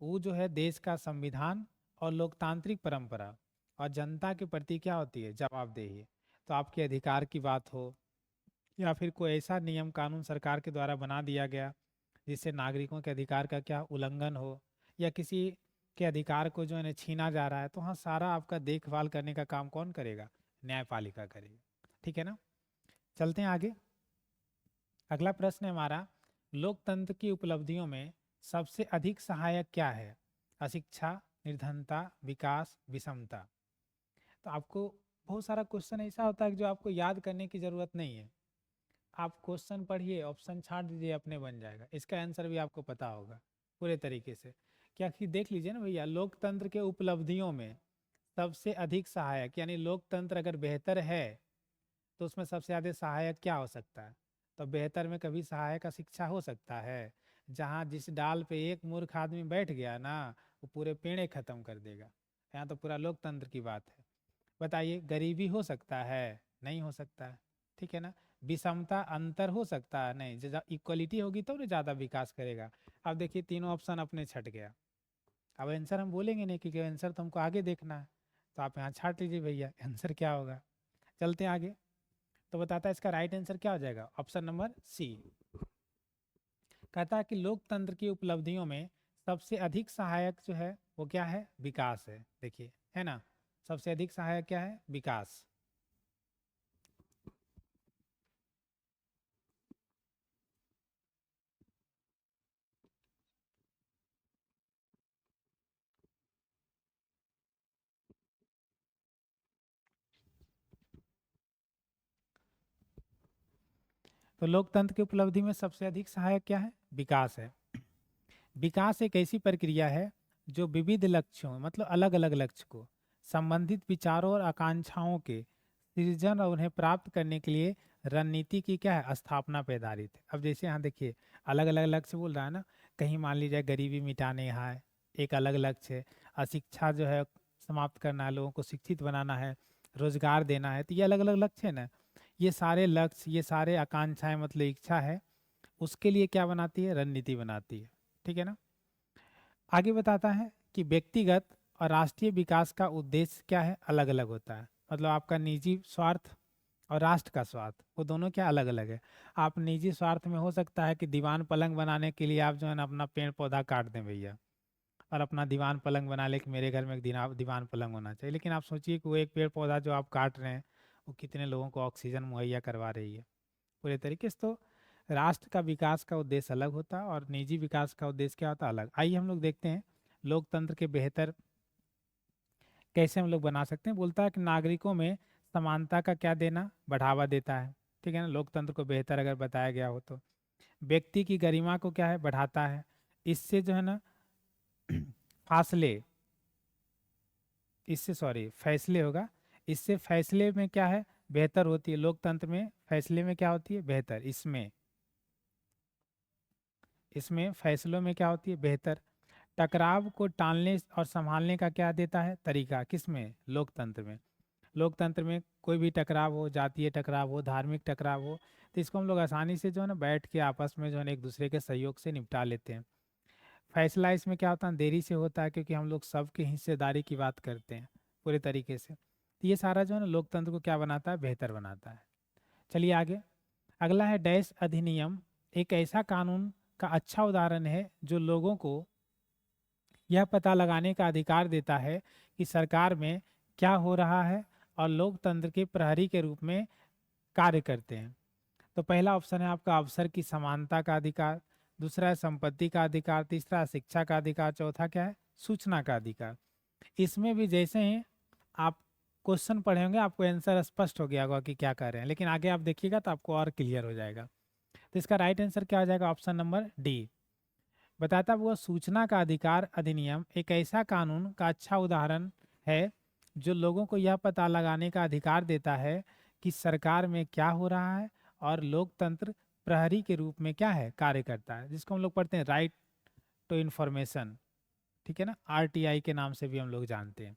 वो जो है देश का संविधान और लोकतांत्रिक परंपरा और जनता के प्रति क्या होती है, जवाबदेही। तो आपके अधिकार की बात हो या फिर कोई ऐसा नियम कानून सरकार के द्वारा बना दिया गया जिससे नागरिकों के अधिकार का क्या उल्लंघन हो, या किसी के अधिकार को जो है छीना जा रहा है, तो हाँ सारा आपका देखभाल करने का काम कौन करेगा, न्यायपालिका करेगी, ठीक है ना। चलते हैं आगे। अगला प्रश्न है हमारा, लोकतंत्र की उपलब्धियों में सबसे अधिक सहायक क्या है? अशिक्षा, निर्धनता, विकास, विषमता। तो आपको बहुत सारा क्वेश्चन ऐसा होता है कि जो आपको याद करने की जरूरत नहीं है, आप क्वेश्चन पढ़िए, ऑप्शन छांट दीजिए, अपने बन जाएगा, इसका आंसर भी आपको पता होगा पूरे तरीके से। क्या कि देख लीजिए ना भैया, लोकतंत्र के उपलब्धियों में सबसे अधिक सहायक, यानी लोकतंत्र अगर बेहतर है तो उसमें सबसे ज़्यादा सहायक क्या हो सकता है? तो बेहतर में कभी सहायक अशिक्षा हो सकता है? जहाँ जिस डाल पे एक मूर्ख आदमी बैठ गया ना, वो पूरे पेड़े खत्म कर देगा। यहाँ तो पूरा लोकतंत्र की बात है। बताइए, गरीबी हो सकता है? नहीं हो सकता है, ठीक है ना। विषमता, अंतर हो सकता है? नहीं। इक्वलिटी होगी तो ना ज़्यादा विकास करेगा। अब देखिए तीनों ऑप्शन अपने छट गया। अब आंसर हम बोलेंगे नहीं, क्योंकि आंसर तो हमको आगे देखना है। तो आप यहाँ छाट लीजिए भैया, आंसर क्या होगा। चलते हैं आगे। तो बताता है इसका राइट आंसर क्या हो जाएगा, ऑप्शन नंबर सी। कहता है कि लोकतंत्र की उपलब्धियों में सबसे अधिक सहायक जो है वो क्या है? विकास है। देखिए, है ना, सबसे अधिक सहायक क्या है? विकास। तो लोकतंत्र की उपलब्धि में सबसे अधिक सहायक क्या है? विकास है। विकास एक ऐसी प्रक्रिया है जो विविध लक्ष्यों, मतलब अलग अलग लक्ष्य को, संबंधित विचारों और आकांक्षाओं के सृजन और उन्हें प्राप्त करने के लिए रणनीति की क्या है? स्थापना पे आधारित है। अब जैसे यहाँ देखिए, अलग अलग लक्ष्य बोल रहा है ना। कहीं मान लीजिए गरीबी मिटाने है, एक अलग लक्ष्य है। अशिक्षा जो है समाप्त करना है, लोगों को शिक्षित बनाना है, रोजगार देना है, तो ये अलग अलग लक्ष्य है ना। ये सारे लक्ष्य, ये सारे आकांक्षाएं, मतलब इच्छा है, उसके लिए क्या बनाती है? रणनीति बनाती है, ठीक है ना। आगे बताता है कि व्यक्तिगत और राष्ट्रीय विकास का उद्देश्य क्या है? अलग अलग होता है। मतलब आपका निजी स्वार्थ और राष्ट्र का स्वार्थ, वो दोनों क्या अलग अलग है। आप निजी स्वार्थ में हो सकता है कि दीवान पलंग बनाने के लिए आप जो है ना अपना पेड़ पौधा काट दें भैया, और अपना दीवान पलंग बना ले कि मेरे घर में एक दीवान पलंग होना चाहिए। लेकिन आप सोचिए कि वो एक पेड़ पौधा जो आप काट रहे हैं, वो कितने लोगों को ऑक्सीजन मुहैया करवा रही है पूरे तरीके से। तो राष्ट्र का विकास का उद्देश्य अलग होता है और निजी विकास का उद्देश्य क्या होता है? अलग। आइए हम लोग देखते हैं लोकतंत्र के बेहतर कैसे हम लोग बना सकते हैं। बोलता है कि नागरिकों में समानता का क्या देना? बढ़ावा देता है, ठीक है ना। लोकतंत्र को बेहतर अगर बताया गया हो तो व्यक्ति की गरिमा को क्या है? बढ़ाता है। इससे जो है ना फासले, इससे सॉरी फैसले होगा, इससे फैसले में क्या है? बेहतर होती है। लोकतंत्र में फैसले में क्या होती है? बेहतर। इसमें इसमें फैसलों में क्या होती है? बेहतर। टकराव को टालने और संभालने का क्या देता है? तरीका। किसमें? लोकतंत्र में। लोकतंत्र में कोई भी टकराव हो, जातीय टकराव हो, धार्मिक टकराव हो, तो इसको हम लोग आसानी से जो है ना बैठ के आपस में जो है ना एक दूसरे के सहयोग से निपटा लेते हैं। फैसला इसमें क्या होता है? देरी से होता है, क्योंकि हम लोग सबके हिस्सेदारी की बात करते हैं पूरे तरीके से। तो ये सारा जो है ना लोकतंत्र को क्या बनाता है? बेहतर बनाता है। चलिए आगे। अगला है डैश अधिनियम। एक ऐसा कानून का अच्छा उदाहरण है जो लोगों को यह पता लगाने का अधिकार देता है कि सरकार में क्या हो रहा है, और लोकतंत्र के प्रहरी के रूप में कार्य करते हैं। तो पहला ऑप्शन है आपका अवसर की समानता का अधिकार, दूसरा है संपत्ति का अधिकार, तीसरा है शिक्षा का अधिकार, चौथा क्या है? सूचना का अधिकार। इसमें भी जैसे ही आप क्वेश्चन पढ़े होंगे आपको आंसर स्पष्ट हो गया होगा कि क्या कर रहे हैं, लेकिन आगे आप देखिएगा तो आपको और क्लियर हो जाएगा। तो इसका राइट आंसर क्या हो जाएगा? Option number D. बताता हुआ सूचना का अधिकार अधिनियम एक ऐसा कानून का अच्छा उदाहरण है जो लोगों को यह पता लगाने का अधिकार देता है कि सरकार में क्या हो रहा है, और लोकतंत्र प्रहरी के रूप में क्या है? कार्य करता है, जिसको हम लोग पढ़ते हैं राइट टू इंफॉर्मेशन, ठीक है ना। आरटीआई के नाम से भी हम लोग जानते हैं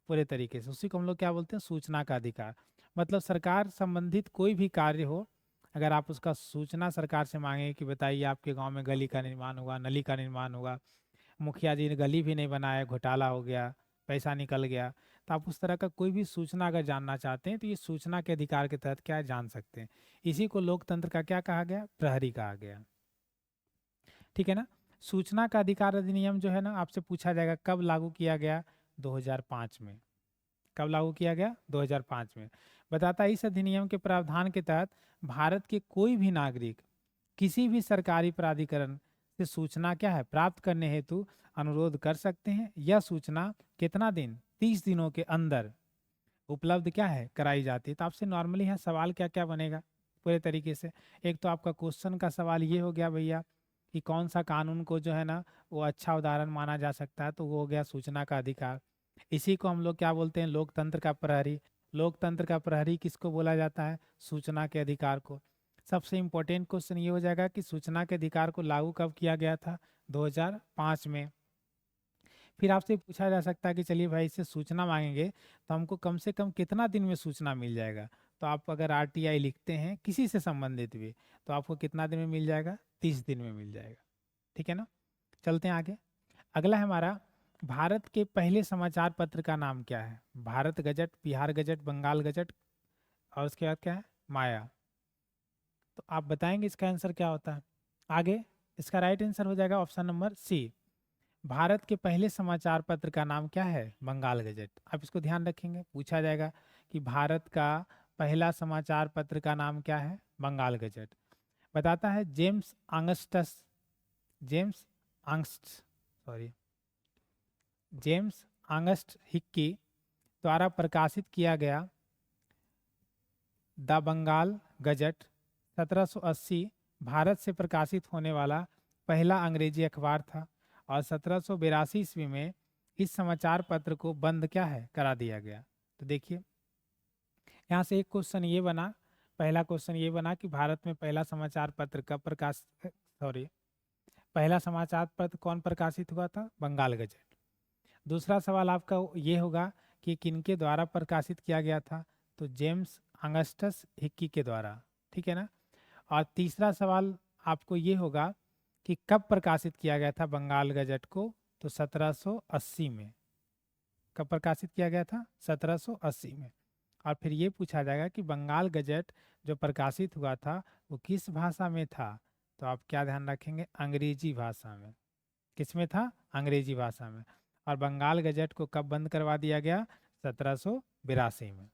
पूरे तरीके से। उसी को हम लोग क्या बोलते हैं? सूचना का अधिकार। मतलब सरकार संबंधित कोई भी कार्य हो, अगर आप उसका सूचना सरकार से मांगे कि बताइए आपके गांव में गली का निर्माण होगा, नली का निर्माण होगा, मुखिया जी ने गली भी नहीं बनाया, घोटाला हो गया, पैसा निकल गया, तो आप उस तरह का कोई भी सूचना अगर जानना चाहते हैं तो ये सूचना के अधिकार के तहत क्या है? जान सकते हैं। इसी को लोकतंत्र का क्या कहा गया? प्रहरी कहा गया, ठीक है ना। सूचना का अधिकार अधिनियम जो है ना, आपसे पूछा जाएगा कब लागू किया गया? 2005 में। कब लागू किया गया? 2005 में। बताता है इस अधिनियम के प्रावधान के तहत भारत के कोई भी नागरिक किसी भी सरकारी प्राधिकरण से सूचना क्या है प्राप्त करने हेतु अनुरोध कर सकते हैं। यह सूचना कितना दिन 30 दिनों के अंदर उपलब्ध क्या है कराई जाती है। तो आपसे नॉर्मली यहाँ सवाल क्या क्या बनेगा पूरे तरीके से। एक तो आपका क्वेश्चन का सवाल ये हो गया भैया कि कौन सा कानून को जो है ना वो अच्छा उदाहरण माना जा सकता है, तो वो हो गया सूचना का अधिकार। इसी को हम लोग क्या बोलते हैं, लोकतंत्र का प्रहरी। लोकतंत्र का प्रहरी किसको बोला जाता है, सूचना के अधिकार को। सबसे इम्पोर्टेंट क्वेश्चन ये हो जाएगा कि सूचना के अधिकार को लागू कब किया गया था, 2005 में। फिर आपसे पूछा जा सकता है कि चलिए भाई इससे सूचना मांगेंगे तो हमको कम से कम कितना दिन में सूचना मिल जाएगा। तो आप अगर आरटीआई लिखते हैं किसी से संबंधित भी तो आपको कितना दिन में मिल जाएगा, 30 दिन में मिल जाएगा। ठीक है ना। चलते हैं आगे। अगला है हमारा, भारत के पहले समाचार पत्र का नाम क्या है। Bharat gazette, Bihar gazette, Bengal gazette और उसके बाद क्या है, माया। तो आप बताएंगे इसका आंसर क्या होता है। आगे इसका राइट आंसर हो जाएगा ऑप्शन नंबर सी। भारत के पहले समाचार पत्र का नाम क्या है, बंगाल गजट। आप इसको ध्यान रखेंगे, पूछा जाएगा कि भारत का पहला समाचार पत्र का नाम क्या है, बंगाल गजट। बताता है James Augustus, James August sorry James August Hicky द्वारा प्रकाशित किया गया द बंगाल गजट 1780 भारत से प्रकाशित होने वाला पहला अंग्रेजी अखबार था और 1782 ईस्वी में इस समाचार पत्र को बंद क्या है करा दिया गया। तो देखिए यहाँ से एक क्वेश्चन ये बना, पहला क्वेश्चन ये बना कि भारत में पहला समाचार पत्र कब पहला समाचार पत्र कौन प्रकाशित हुआ था, बंगाल गजट। दूसरा सवाल आपका ये होगा कि किनके द्वारा प्रकाशित किया गया था, तो जेम्स अगस्टस हिक्की के द्वारा। ठीक है ना। और तीसरा सवाल आपको ये होगा कि कब प्रकाशित किया गया था बंगाल गजट को, तो 1780 में। कब प्रकाशित किया गया था, 1780 में। और फिर ये पूछा जाएगा कि बंगाल गजट जो प्रकाशित हुआ था वो किस भाषा में था, तो आप क्या ध्यान रखेंगे, अंग्रेजी भाषा में। किस में था, अंग्रेजी भाषा में। और बंगाल गजट को कब बंद करवा दिया गया, 1782 में।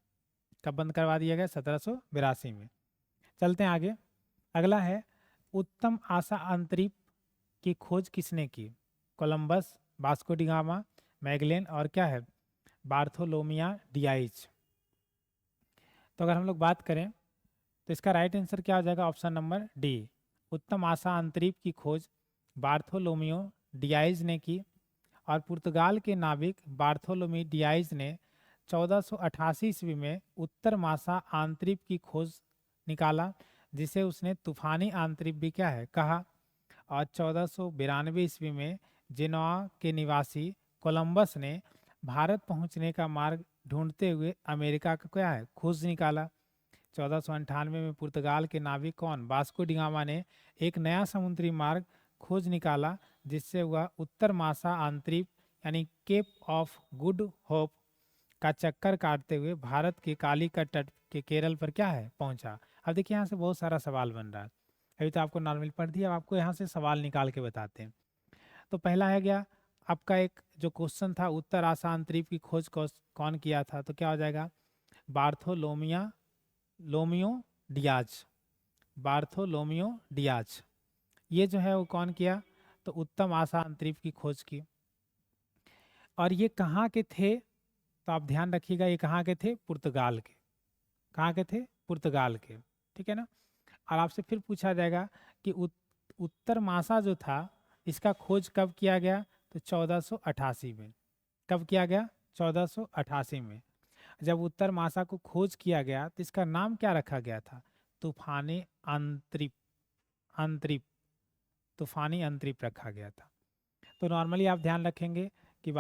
कब बंद करवा दिया गया, 1782 में। चलते हैं आगे। अगला है, उत्तम आशा अंतरिक्ष की खोज किसने की, Columbus, Vasco D gamma, Magellan और क्या है, बार्थोलोमिया डियाज। तो अगर हम लोग बात करें तो इसका राइट आंसर क्या हो जाएगा, ऑप्शन नंबर डी। उत्तम आशा अंतरिक्ष की खोज बार्थोलोमियो डियाज ने की और पुर्तगाल के नाविक बार्थोलोमी डियाज ने 1488 ईस्वी में उत्तर मासा आंतरिक की खोज निकाला, जिसे उसने तूफानी आंतरिक भी क्या है कहा। और 1492 ईस्वी में जेनोआ के निवासी कोलंबस ने भारत पहुंचने का मार्ग ढूंढते हुए अमेरिका का क्या है खोज निकाला। 1498 में पुर्तगाल के नाविक कौन, वास्को डी गामा ने एक नया समुद्री मार्ग खोज निकाला, जिससे वह उत्तर मासा आंतरिक यानी केप ऑफ गुड होप का चक्कर काटते हुए भारत के कालीकट तट के केरल पर क्या है पहुंचा। अब देखिए यहाँ से बहुत सारा सवाल बन रहा है। अभी तो आपको नॉर्मल पढ़ दिया, अब आपको यहाँ से सवाल निकाल के बताते हैं। तो पहला है गया आपका एक जो क्वेश्चन था, उत्तर आशा अंतरिक्ष की खोज कौन किया था, तो क्या हो जाएगा, लोमियो डियाज। बार्थोलोमियो डियाज ये जो है वो कौन किया, तो उत्तम आशा अंतरिक्ष की खोज की। और ये कहाँ के थे, तो आप ध्यान रखिएगा ये कहाँ के थे, पुर्तगाल के। कहाँ के थे, पुर्तगाल के। ठीक है ना। और आपसे फिर पूछा जाएगा कि उत्तर मासा जो था इसका खोज कब किया गया, तो 1488 में। कब किया गया, 1488 में। जब उत्तर मासा को खोज किया गया तो इसका नाम क्या रखा गया था, तूफानी अंतरिप अंतरिप तूफानी अंतरिप रखा गया था। तो नॉर्मली आप ध्यान रखेंगे कि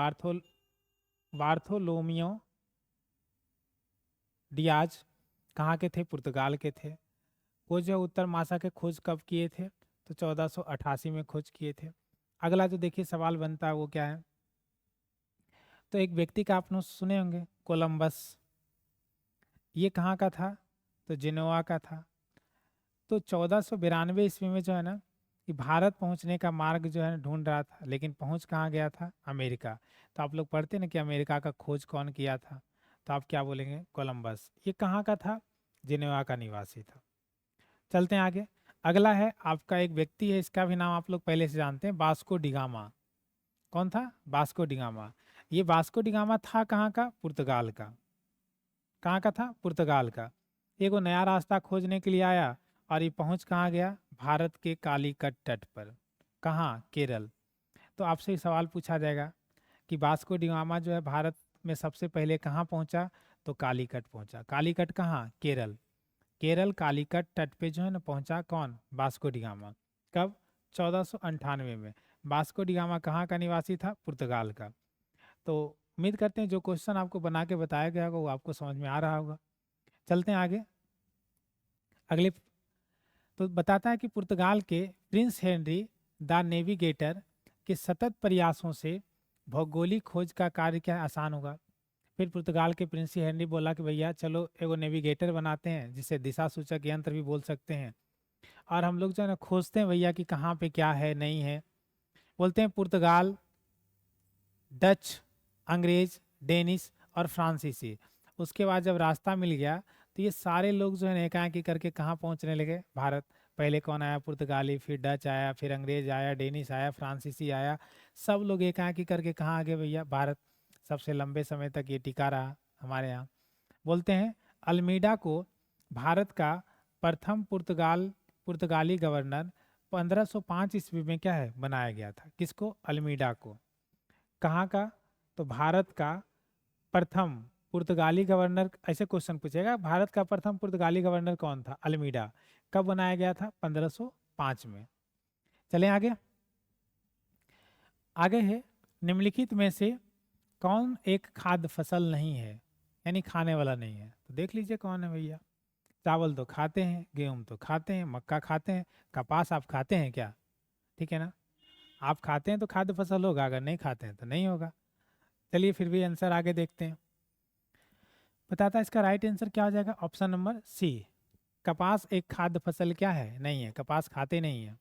बार्थोलोमियो डियाज कहाँ के थे, पुर्तगाल के थे। वो जो उत्तर मासा के खोज कब किए थे, तो 1488 में खोज किए थे। अगला जो देखिए सवाल बनता है वो क्या है, तो एक व्यक्ति का आपने सुने होंगे, कोलंबस। ये कहाँ का था, तो जिनोवा का था। तो 1492 ईस्वी में जो है ना कि भारत पहुंचने का मार्ग जो है ढूंढ रहा था, लेकिन पहुंच कहाँ गया था, अमेरिका। तो आप लोग पढ़ते ना कि अमेरिका का खोज कौन किया था, तो आप क्या बोलेंगे, कोलंबस। ये कहाँ का था, जिनेवा का निवासी था। चलते हैं आगे। अगला है आपका एक व्यक्ति है, इसका भी नाम आप लोग पहले से जानते हैं, वास्को डिगामा। कौन था? Vasco da Gama. ये वास्को डिगामा था कहाँ का? पुर्तगाल का। कहाँ का था? पुर्तगाल का। ये को नया रास्ता खोजने के लिए आया और ये पहुंच कहाँ गया? भारत के कालीकट तट पर। कहाँ? केरल। तो आपसे ये सवाल पूछा जाएगा कि वास्को डिगामा जो है भारत में सबसे पहले कहाँ पहुंचा? तो कालीकट पहुंचा। कालीकट कहाँ? केरल। केरल कालीकट तट पे जो है ना पहुंचा कौन? Vasco da Gama. कब? 1498 में। वास्को डिगामा कहाँ का निवासी था? पुर्तगाल का। तो उम्मीद करते हैं जो क्वेश्चन आपको बना के बताया गया होगा वो आपको समझ में आ रहा होगा। चलते हैं आगे। अगले तो बताता है कि पुर्तगाल के प्रिंस हेनरी द नेविगेटर के सतत प्रयासों से भौगोलिक खोज का कार्य क्या आसान होगा। फिर पुर्तगाल के प्रिंस हेनरी बोला कि भैया चलो एगो नेविगेटर बनाते हैं, जिसे दिशा सूचक यंत्र भी बोल सकते हैं, और हम लोग जो है ना खोजते हैं भैया कि कहाँ पे क्या है नहीं है। बोलते हैं पुर्तगाल, डच, अंग्रेज, डेनिश और फ्रांसीसी। उसके बाद जब रास्ता मिल गया तो ये सारे लोग जो है एकाएकी करके कहाँ पहुँचने लगे? भारत। पहले कौन आया? पुर्तगाली, फिर डच आया, फिर अंग्रेज आया, डेनिश आया, फ्रांसीसी आया। सब लोग एकाएकी करके कहाँ आ गए भैया? भारत। सबसे लंबे समय तक ये टिका रहा हमारे यहाँ। बोलते हैं अल्मीडा को भारत का प्रथम पुर्तगाली गवर्नर 1505 ईस्वी में क्या है बनाया गया था। किसको? अल्मीडा को। कहाँ का? तो भारत का प्रथम पुर्तगाली गवर्नर। ऐसे क्वेश्चन पूछेगा, भारत का प्रथम पुर्तगाली गवर्नर कौन था? अल्मीडा। कब बनाया गया था? 1505 में। चलें आगे। आगे है निम्नलिखित में से कौन एक खाद्य फसल नहीं है, यानी खाने वाला नहीं है। तो देख लीजिए कौन है भैया। चावल तो खाते हैं, गेहूं तो खाते हैं, मक्का खाते हैं, कपास आप खाते हैं क्या? ठीक है ना, आप खाते हैं तो खाद्य फसल होगा, अगर नहीं खाते हैं तो नहीं होगा। चलिए फिर भी आंसर आगे देखते हैं। बताता है इसका राइट आंसर क्या हो जाएगा? Option number C. कपास एक खाद्य फसल क्या है? नहीं है, कपास खाते नहीं है।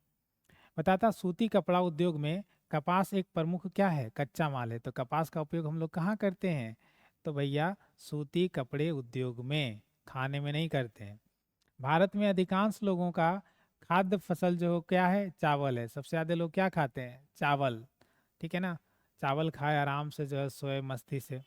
बताता सूती कपड़ा उद्योग में कपास एक प्रमुख क्या है? कच्चा माल है। तो कपास का उपयोग हम लोग कहाँ करते हैं? तो भैया सूती कपड़े उद्योग में, खाने में नहीं करते हैं। भारत में अधिकांश लोगों का खाद्य फसल जो क्या है? चावल है। सबसे ज्यादा लोग क्या खाते हैं? चावल। ठीक है ना, चावल खाए आराम से जो है सोए मस्ती से।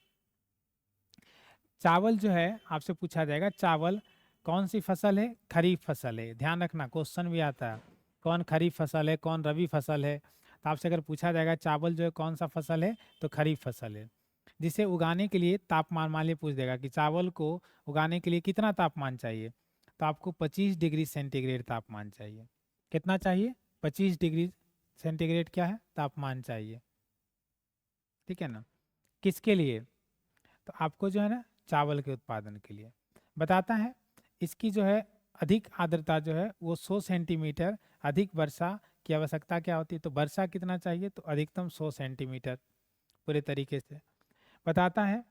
चावल जो है आपसे पूछा जाएगा, चावल कौन सी फसल है? खरीफ फसल है। ध्यान रखना क्वेश्चन भी आता है, कौन खरीफ फसल है, कौन रबी फसल है। तो आपसे अगर पूछा जाएगा चावल जो है कौन सा फसल है, तो खरीफ फसल है। जिसे उगाने के लिए तापमान, मान लिया पूछ देगा कि चावल को उगाने के लिए कितना तापमान चाहिए, तो आपको 25 डिग्री सेंटीग्रेड तापमान चाहिए। कितना चाहिए? 25 डिग्री सेंटीग्रेड क्या है? तापमान चाहिए। ठीक है ना, किसके लिए? तो आपको जो है ना चावल के उत्पादन के लिए। बताता है इसकी जो है अधिक आर्द्रता जो है वो 100 सेंटीमीटर, अधिक वर्षा की आवश्यकता क्या होती है? तो वर्षा कितना चाहिए? तो अधिकतम 100 सेंटीमीटर पूरे तरीके से। बताता है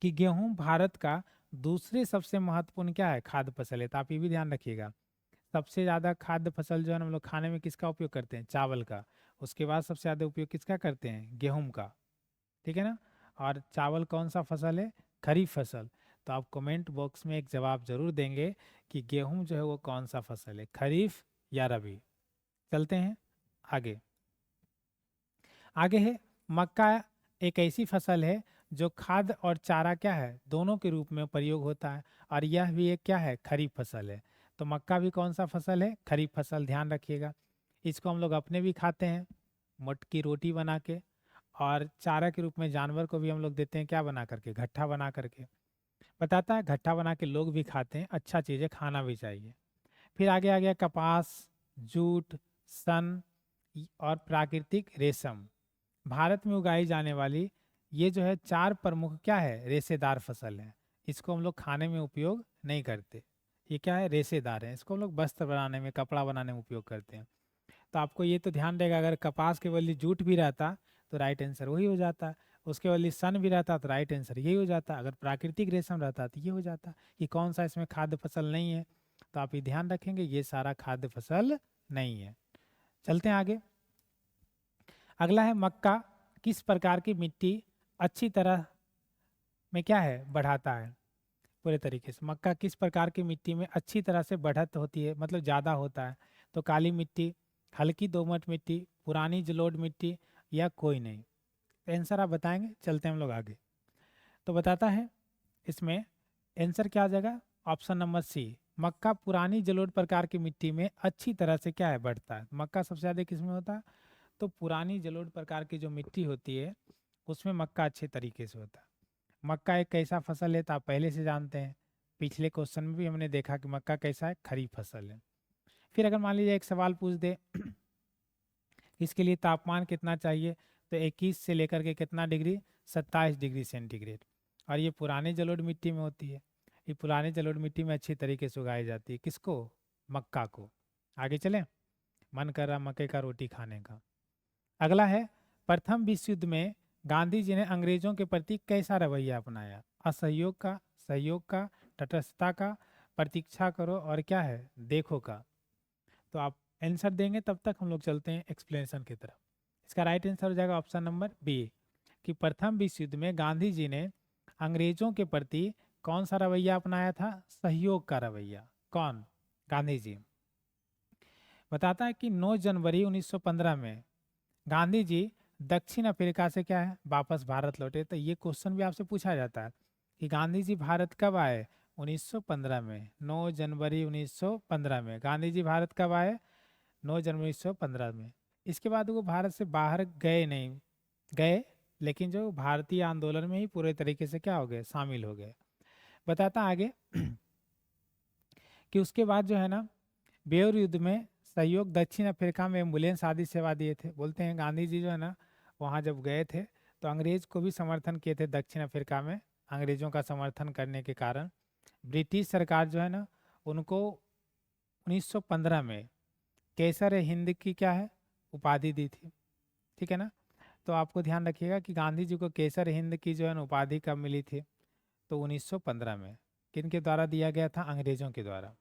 कि गेहूं भारत का दूसरे सबसे महत्वपूर्ण क्या है? खाद्य फसल है। तो आप ये भी ध्यान रखिएगा, सबसे ज़्यादा खाद्य फसल जो है ना हम लोग खाने में किसका उपयोग करते हैं? चावल का। उसके बाद सबसे ज़्यादा उपयोग किसका करते हैं? गेहूं का। ठीक है ना, और चावल कौन सा फसल है? खरीफ फसल। तो आप कमेंट बॉक्स में एक जवाब जरूर देंगे कि गेहूं जो है वो कौन सा फसल है, खरीफ या रबी। चलते हैं आगे। आगे है मक्का, एक ऐसी फसल है जो खाद्य और चारा क्या है? दोनों के रूप में प्रयोग होता है, और यह भी एक क्या है? खरीफ फसल है। तो मक्का भी कौन सा फसल है? खरीफ फसल। ध्यान रखिएगा, इसको हम लोग अपने भी खाते हैं मटकी रोटी बना के, और चारा के रूप में जानवर को भी हम लोग देते हैं क्या बना करके? घट्टा बना करके। बताता है घट्टा बना के लोग भी खाते हैं, अच्छा चीज़ है, खाना भी चाहिए। फिर आगे आ गया कपास, जूट, सन और प्राकृतिक रेशम। भारत में उगाई जाने वाली ये जो है चार प्रमुख क्या है? रेशेदार फसल है। इसको हम लोग खाने में उपयोग नहीं करते। ये क्या है? रेशेदार है। इसको हम लोग वस्त्र बनाने में, कपड़ा बनाने में उपयोग करते हैं। तो आपको ये तो ध्यान रहेगा, अगर कपास के बदले जूट भी रहता तो राइट आंसर वही हो जाता, उसके बदले सन भी रहता तो राइट आंसर यही हो जाता, अगर प्राकृतिक रेशम रहता तो ये हो जाता। कि कौन सा इसमें खाद्य फसल नहीं है, तो आप ये ध्यान रखेंगे ये सारा खाद्य फसल नहीं है। चलते हैं आगे। अगला है मक्का किस प्रकार की मिट्टी अच्छी तरह में क्या है? बढ़ाता है। पूरे तरीके से। मक्का किस प्रकार की मिट्टी में अच्छी तरह से बढ़त होती है, मतलब ज़्यादा होता है? तो काली मिट्टी, हल्की दोमट मिट्टी, पुरानी जलोढ़ मिट्टी, या कोई नहीं। तो आंसर आप बताएंगे, चलते हैं हम लोग आगे। तो बताता है इसमें आंसर क्या आ जाएगा, ऑप्शन नंबर सी, मक्का पुरानी जलोढ़ प्रकार की मिट्टी में अच्छी तरह से क्या है, बढ़ता है। मक्का सबसे ज़्यादा किस में होता है? तो पुरानी जलोढ़ प्रकार की जो मिट्टी होती है उसमें मक्का अच्छे तरीके से होता है। मक्का एक कैसा फसल है तो आप पहले से जानते हैं, पिछले क्वेश्चन में भी हमने देखा कि मक्का कैसा है, खरीफ फसल है। फिर अगर मान लीजिए एक सवाल पूछ दे इसके लिए तापमान कितना चाहिए, तो 21 से लेकर के कितना डिग्री, 27 डिग्री सेंटीग्रेड। और ये पुराने जलोढ़ मिट्टी में होती है। ये पुराने जलोढ़ मिट्टी में अच्छी तरीके से उगाई जाती है। किसको? मक्का को। आगे चलें, मन कर रहा मक्के का रोटी खाने का। अगला है, प्रथम विश्व युद्ध में गांधी जी ने अंग्रेजों के प्रति कैसा रवैया अपनाया? असहयोग का, सहयोग का, तटस्थता का, प्रतीक्षा करो और क्या है, देखो का। तो आप आंसर देंगे, तब तक हम लोग चलते हैं एक्सप्लेनेशन की तरफ। इसका राइट आंसर हो जाएगा ऑप्शन नंबर बी, कि प्रथम विश्व युद्ध में गांधी जी ने अंग्रेजों के प्रति कौन सा रवैया अपनाया था? सहयोग का रवैया। कौन? गांधी जी। बताता है कि 9 जनवरी 1915 में गांधी जी दक्षिण अफ्रीका से क्या है, वापस भारत लौटे। तो ये क्वेश्चन भी आपसे पूछा जाता है कि गांधी जी भारत कब आए? 1915 में, 9 जनवरी 1915 में गांधी जी भारत कब आए? 9 जनवरी 1915 में। इसके बाद वो भारत से बाहर गए नहीं, गए, लेकिन जो भारतीय आंदोलन में ही पूरे तरीके से क्या हो गए, शामिल हो गए। बताता आगे कि उसके बाद जो है ना, बेयर युद्ध में सहयोग, दक्षिण अफ्रीका में एम्बुलेंस आदि सेवा दिए थे। बोलते हैं गांधी जी जो है ना, वहाँ जब गए थे तो अंग्रेज को भी समर्थन किए थे दक्षिण अफ्रीका में। अंग्रेजों का समर्थन करने के कारण ब्रिटिश सरकार जो है ना, उनको 1915 में केसर हिंद की क्या है, उपाधि दी थी। ठीक है ना? तो आपको ध्यान रखिएगा कि गांधी जी को केसर हिंद की जो है ना उपाधि कब मिली थी? तो 1915 में। किन के द्वारा दिया गया था? अंग्रेजों के द्वारा।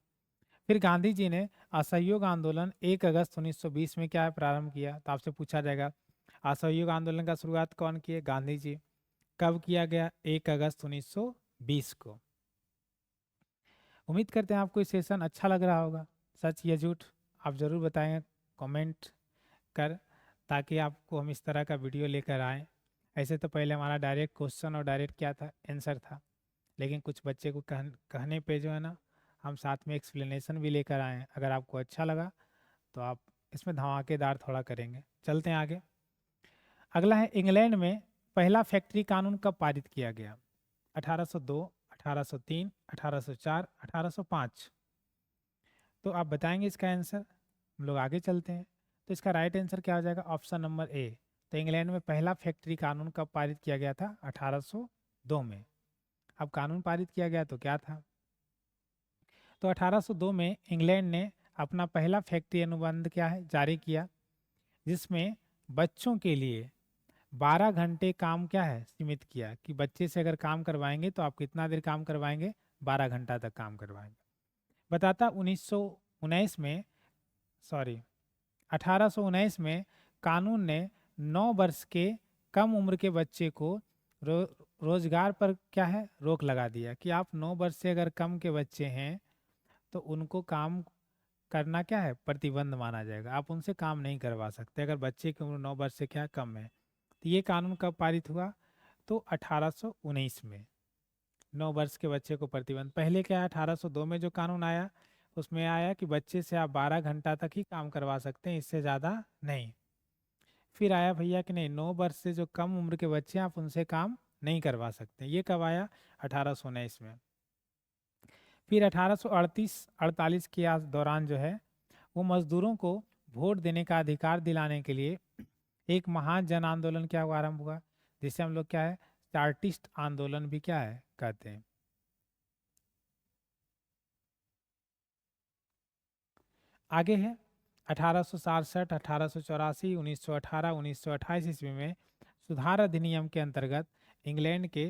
फिर गांधी जी ने असहयोग आंदोलन 1 अगस्त 1920 में क्या है, प्रारंभ किया। तो आपसे पूछा जाएगा असहयोग आंदोलन का शुरुआत कौन किए? गांधी जी। कब किया गया? 1 अगस्त 1920 को। उम्मीद करते हैं आपको ये सेशन अच्छा लग रहा होगा। सच या झूठ आप ज़रूर बताएं कमेंट कर, ताकि आपको हम इस तरह का वीडियो लेकर आएँ। ऐसे तो पहले हमारा डायरेक्ट क्वेश्चन और डायरेक्ट क्या था, आंसर था, लेकिन कुछ बच्चे को कहने पे जो है ना, हम साथ में एक्सप्लेनेशन भी लेकर आए हैं। अगर आपको अच्छा लगा तो आप इसमें धमाकेदार थोड़ा करेंगे। चलते हैं आगे। अगला है, इंग्लैंड में पहला फैक्ट्री कानून कब पारित किया गया? 1802, 1803, 1804, 1805। तो आप बताएंगे इसका आंसर, हम लोग आगे चलते हैं। तो इसका राइट आंसर क्या हो जाएगा? Option number A. तो इंग्लैंड में पहला फैक्ट्री कानून कब पारित किया गया था? 1802 में। अब कानून पारित किया गया तो क्या था? तो 1802 में इंग्लैंड ने अपना पहला फैक्ट्री अनुबंध क्या है, जारी किया, जिसमें बच्चों के लिए 12 घंटे काम क्या है, सीमित किया, कि बच्चे से अगर काम करवाएंगे तो आप कितना देर काम करवाएंगे? 12 घंटा तक काम करवाएंगे। बताता 1919 में, सॉरी 1819 में कानून ने 9 वर्ष के कम उम्र के बच्चे को रोजगार पर क्या है, रोक लगा दिया, कि आप 9 वर्ष से अगर कम के बच्चे हैं तो उनको काम करना क्या है, प्रतिबंध माना जाएगा। आप उनसे काम नहीं करवा सकते अगर बच्चे की उम्र 9 वर्ष से क्या कम है। तो ये कानून कब पारित हुआ? तो 1819 में। 9 वर्ष के बच्चे को प्रतिबंध। पहले क्या है, 1802 में जो कानून आया उसमें आया कि बच्चे से आप 12 घंटा तक ही काम करवा सकते हैं, इससे ज़्यादा नहीं। फिर आया भैया कि नहीं, 9 वर्ष से जो कम उम्र के बच्चे हैं आप उनसे काम नहीं करवा सकते। ये कब आया? 1819 में। फिर 1838-48 के दौरान जो है, वो मजदूरों को वोट देने का अधिकार दिलाने के लिए एक महान जन आंदोलन क्या हुआ, आरंभ हुआ, जिसे हम लोग क्या है, चार्टिस्ट आंदोलन भी क्या है, कहते हैं। आगे है 1867, 1884, 1918, 1928 ईस्वी में सुधार अधिनियम के अंतर्गत इंग्लैंड के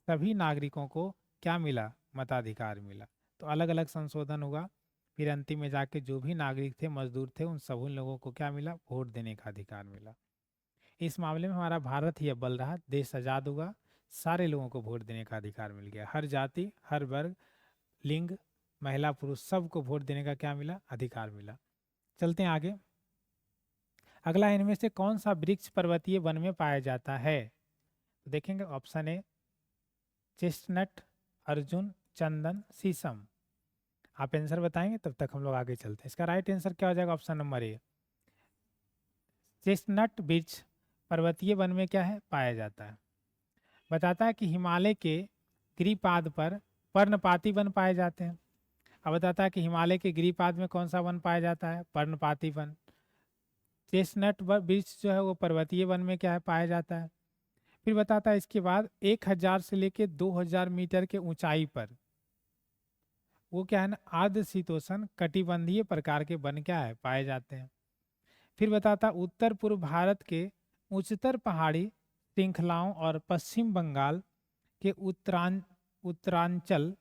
सभी नागरिकों को क्या मिला? मताधिकार मिला। तो अलग अलग संशोधन हुआ, फिर अंतिम में जाके जो भी नागरिक थे, मजदूर थे, उन सभी लोगों को क्या मिला? वोट देने का अधिकार मिला। इस मामले में हमारा भारत ही अव्वल रहा, देश आज़ाद हुआ, सारे लोगों को वोट देने का अधिकार मिल गया। हर जाति, हर वर्ग, लिंग, महिला पुरुष सबको वोट देने का क्या मिला? अधिकार मिला। चलते हैं आगे। अगला है, इनमें से कौन सा वृक्ष पर्वतीय वन में पाया जाता है? तो देखेंगे ऑप्शन ए चेस्टनट, अर्जुन, चंदन, शीशम। आप आंसर बताएंगे तब तक हम लोग आगे चलते हैं। इसका राइट आंसर क्या हो जाएगा? ऑप्शन नंबर ए चेस्टनट वृक्ष पर्वतीय वन में क्या है? पाया जाता है। बताता है कि हिमालय के गिरिपाद पर पर्णपाती वन पाए जाते हैं। अब बताता है कि हिमालय के गिरिपाद में कौन सा वन पाया जाता है? पर्णपाती वन। चेस्टनट वृक्ष जो है वो पर्वतीय वन में क्या है? पाया जाता है। फिर बताता है इसके बाद 1000 से लेके 2000 मीटर के ऊंचाई पर वो क्या है ना, आर्द्र शीतोष्ण कटिबंधीय प्रकार के वन क्या है? पाए जाते हैं। फिर बताता उत्तर पूर्व भारत के उच्चतर पहाड़ी श्रृंखलाओं और पश्चिम बंगाल के उत्तरांचल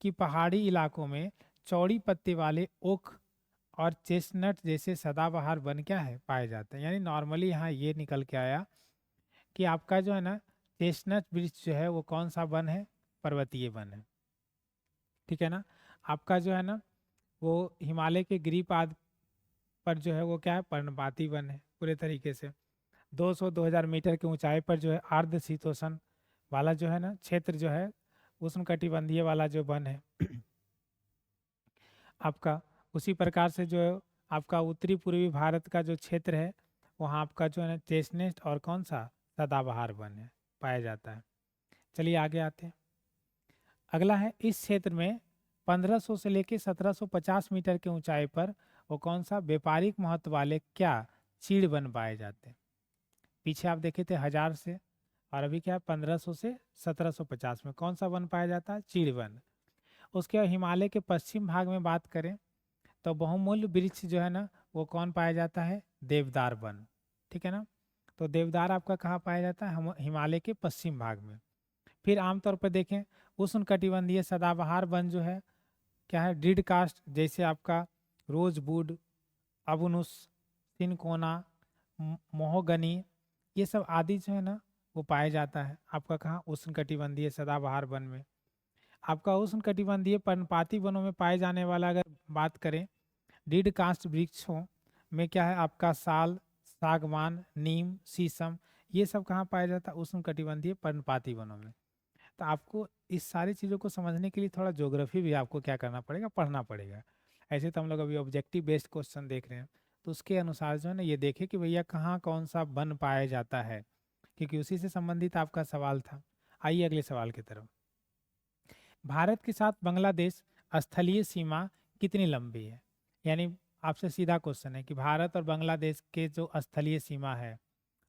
की पहाड़ी इलाकों में चौड़ी पत्ते वाले ओक और चेस्टनट जैसे सदाबहार वन क्या है? पाए जाते हैं। यानी नॉर्मली यहाँ ये निकल के आया कि आपका जो है ना चेस्टनट वृक्ष जो है वो कौन सा वन है? पर्वतीय वन है। ठीक है ना। आपका जो है ना वो हिमालय के गिरिपाद पर जो है वो क्या है? पर्णपाती वन है पूरे तरीके से। 200-2000 मीटर की ऊंचाई पर जो है आर्द्र शीतोष्ण वाला जो है ना क्षेत्र जो है उष्ण कटिबंधीय वाला जो वन है आपका, उसी प्रकार से जो है आपका उत्तरी पूर्वी भारत का जो क्षेत्र है वहाँ आपका जो है ना चेस्टनट और कौन सा सदाबहार वन है पाया जाता है। चलिए आगे आते हैं। अगला है, इस क्षेत्र में 1500 से लेकर 1750 मीटर की ऊंचाई पर वो कौन सा व्यापारिक महत्व वाले क्या चीड़ वन पाए जाते हैं? पीछे आप देखे थे 1000 से, और अभी क्या 1500 से 1750 में कौन सा वन पाया जाता है? चीड़ वन। उसके बाद हिमालय के पश्चिम भाग में बात करें तो बहुमूल्य वृक्ष जो है ना वो कौन पाया जाता है? देवदार वन। ठीक है ना। तो देवदार आपका कहाँ पाया जाता है? हिमालय के पश्चिम भाग में। फिर आमतौर पर देखें उष्ण कटिबंधीय सदाबहार वन जो है क्या है? डीड कास्ट जैसे आपका रोजवुड, अबुनुस, सिनकोना, मोहोगनी, ये सब आदि जो है ना वो पाया जाता है आपका कहाँ? उष्ण कटिबंधीय सदाबहार वन में। आपका उष्ण कटिबंधीय पर्णपाती वनों में पाए जाने वाला अगर बात करें डीड कास्ट वृक्षों में क्या है? आपका साल, सागवान, नीम, शीशम, ये सब कहाँ पाया जाता है? उष्ण कटिबंधीय पर्णपाती वनों में। तो आपको इस सारी चीज़ों को समझने के लिए थोड़ा ज्योग्राफी भी आपको क्या करना पड़ेगा? पढ़ना पड़ेगा। ऐसे तो हम लोग अभी ऑब्जेक्टिव बेस्ड क्वेश्चन देख रहे हैं, तो उसके अनुसार जो है ना ये देखें कि भैया कहाँ कौन सा वन पाया जाता है, क्योंकि उसी से संबंधित आपका सवाल था। आइए अगले सवाल की तरफ। भारत के साथ बांग्लादेश स्थलीय सीमा कितनी लंबी है? यानी आपसे सीधा क्वेश्चन है कि भारत और बांग्लादेश के जो स्थलीय सीमा है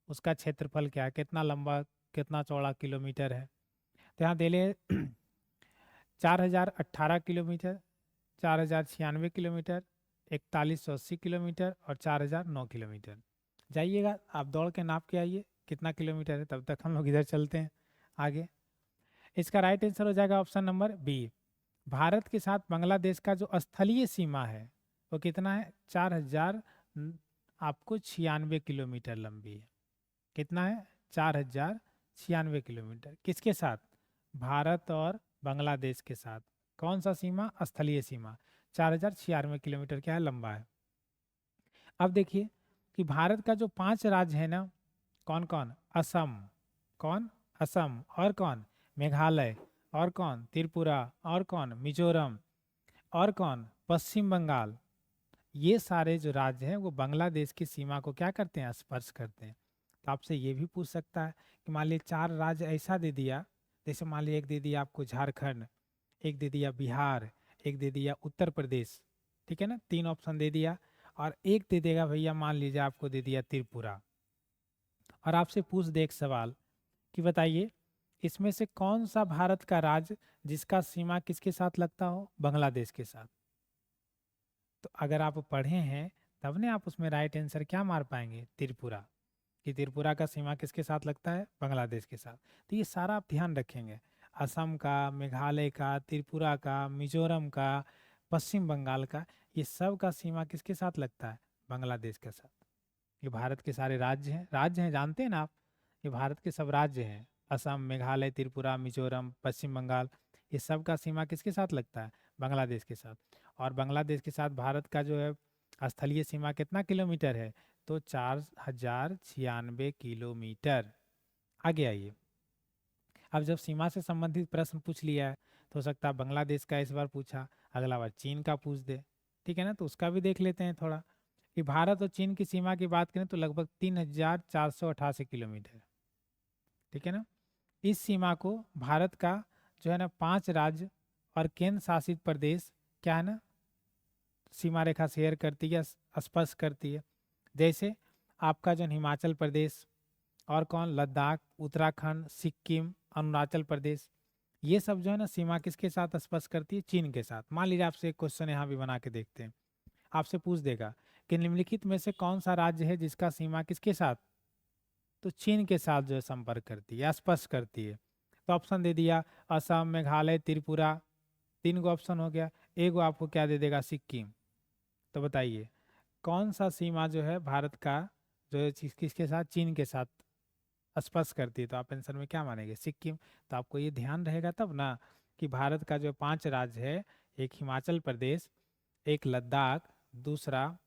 उसका क्षेत्रफल क्या है? कितना लंबा, कितना चौड़ा किलोमीटर है? तो यहाँ दे ले 4018 किलोमीटर, 4096 किलोमीटर, 4180 किलोमीटर और 4009 किलोमीटर। जाइएगा आप दौड़ के नाप के आइए कितना किलोमीटर है, तब तक हम लोग इधर चलते हैं आगे। इसका राइट आंसर हो जाएगा ऑप्शन नंबर बी। भारत के साथ बांग्लादेश का जो स्थलीय सीमा है वो कितना है? 4000 आपको 96 किलोमीटर लंबी है। कितना है? 4096 किलोमीटर। किसके साथ? भारत और बांग्लादेश के साथ। कौन सा सीमा? स्थलीय सीमा। 4096 किलोमीटर क्या है? लंबा है। अब देखिए कि भारत का जो 5 राज्य है ना, कौन कौन? असम, कौन? असम, और कौन? मेघालय, और कौन? त्रिपुरा, और कौन? मिजोरम, और कौन? पश्चिम बंगाल। ये सारे जो राज्य हैं वो बांग्लादेश की सीमा को क्या करते हैं? स्पर्श करते हैं। तो आपसे ये भी पूछ सकता है कि मान लीजिए 4 राज्य ऐसा दे दिया, जैसे मान लीजिए एक दे दिया आपको झारखंड, एक दे दिया बिहार, एक दे दिया उत्तर प्रदेश, ठीक है ना, 3 ऑप्शन दे दिया, और एक दे देगा भैया मान लीजिए आपको दे दिया त्रिपुरा, और आपसे पूछ दे एक सवाल कि बताइए इसमें से कौन सा भारत का राज्य जिसका सीमा किसके साथ लगता हो? बांग्लादेश के साथ। तो अगर आप पढ़े हैं तब ने आप उसमें राइट आंसर क्या मार पाएंगे? त्रिपुरा। कि त्रिपुरा का सीमा किसके साथ लगता है? बांग्लादेश के साथ। तो ये सारा आप ध्यान रखेंगे, असम का, मेघालय का, त्रिपुरा का, मिजोरम का, पश्चिम बंगाल का, ये सब का सीमा किसके साथ लगता है? बांग्लादेश के साथ। ये भारत के सारे राज्य हैं, जानते हैं ना आप, ये भारत के सब राज्य हैं। असम, मेघालय, त्रिपुरा, मिजोरम, पश्चिम बंगाल, ये सब का सीमा किसके साथ लगता है? बांग्लादेश के साथ। और बांग्लादेश के साथ भारत का जो है स्थलीय सीमा कितना किलोमीटर है? तो 4096 किलोमीटर। आगे आइए। अब जब सीमा से संबंधित प्रश्न पूछ लिया है तो हो सकता है बांग्लादेश का इस बार पूछा, अगला बार चीन का पूछ दे, ठीक है ना। तो उसका भी देख लेते हैं थोड़ा कि भारत और चीन की सीमा की बात करें तो लगभग 3488 किलोमीटर, ठीक है ना। इस सीमा को भारत का जो है ना 5 राज्य और केंद्र शासित प्रदेश क्या है ना सीमा रेखा शेयर करती है, स्पर्श करती है। जैसे आपका जो हिमाचल प्रदेश और कौन, लद्दाख, उत्तराखंड, सिक्किम, अरुणाचल प्रदेश, ये सब जो है ना सीमा किसके साथ स्पर्श करती है? चीन के साथ। मान लीजिए आपसे एक क्वेश्चन यहाँ भी बना के देखते हैं, आपसे पूछ देगा कि निम्नलिखित में से कौन सा राज्य है जिसका सीमा किसके साथ? तो चीन के साथ जो है संपर्क करती है, स्पर्श करती है। तो ऑप्शन दे दिया असम, मेघालय, त्रिपुरा, 3 गो ऑप्शन हो गया। एक गो आपको क्या दे देगा? सिक्किम। तो बताइए कौन सा सीमा जो है भारत का जो है किसके साथ? चीन के साथ स्पर्श करती है। तो आप आंसर में क्या मानेंगे? सिक्किम। तो आपको ये ध्यान रहेगा तब ना कि भारत का जो 5 राज्य है, एक हिमाचल प्रदेश, एक लद्दाख, दूसरा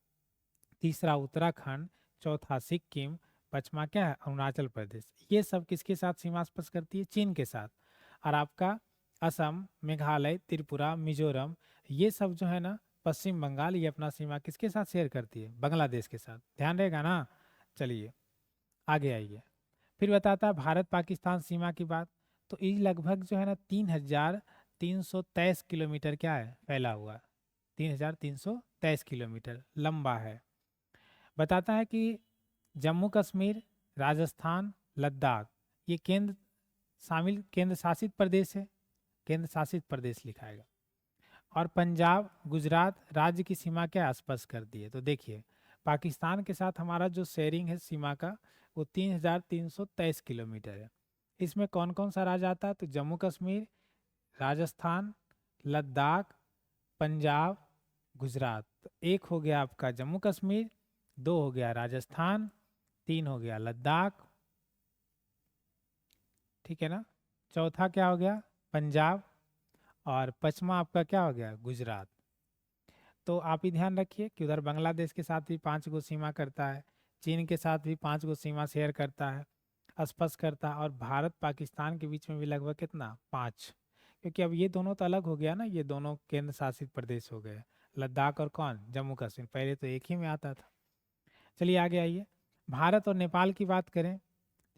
तीसरा उत्तराखंड, चौथा सिक्किम, पांचवा क्या है? अरुणाचल प्रदेश। ये सब किसके साथ सीमा स्पर्श करती है? चीन के साथ। और आपका असम, मेघालय, त्रिपुरा, मिजोरम, ये सब जो है ना पश्चिम बंगाल, ये अपना सीमा किसके साथ शेयर करती है? बांग्लादेश के साथ। ध्यान रहेगा ना। चलिए आगे आइए। फिर बताता है भारत पाकिस्तान सीमा की बात। तो ये लगभग जो है ना 3323 किलोमीटर क्या है? फैला हुआ। 3323 किलोमीटर लंबा है। बताता है कि जम्मू कश्मीर, राजस्थान, लद्दाख, ये केंद्र शासित प्रदेश है, केंद्र शासित प्रदेश लिखाएगा। और पंजाब, गुजरात राज्य की सीमा क्या स्पर्श करती है? तो देखिए पाकिस्तान के साथ हमारा जो शेयरिंग है सीमा का, वो 3323 किलोमीटर है। इसमें कौन कौन सा राज्य आता है? तो जम्मू कश्मीर, राजस्थान, लद्दाख, पंजाब, गुजरात। तो एक हो गया आपका जम्मू कश्मीर, 2 हो गया राजस्थान, 3 हो गया लद्दाख, ठीक है ना। चौथा क्या हो गया? पंजाब। और पांचवा आपका क्या हो गया? गुजरात। तो आप ही ध्यान रखिए कि उधर बांग्लादेश के साथ भी 5 गो सीमा करता है, चीन के साथ भी 5 गो सीमा शेयर करता है, स्पर्श करता है। और भारत पाकिस्तान के बीच में भी लगभग कितना? 5। क्योंकि अब ये दोनों तो अलग हो गया ना, ये दोनों केंद्र शासित प्रदेश हो गए, लद्दाख और कौन? जम्मू कश्मीर। पहले तो एक ही में आता था। चलिए आगे आइए। भारत और नेपाल की बात करें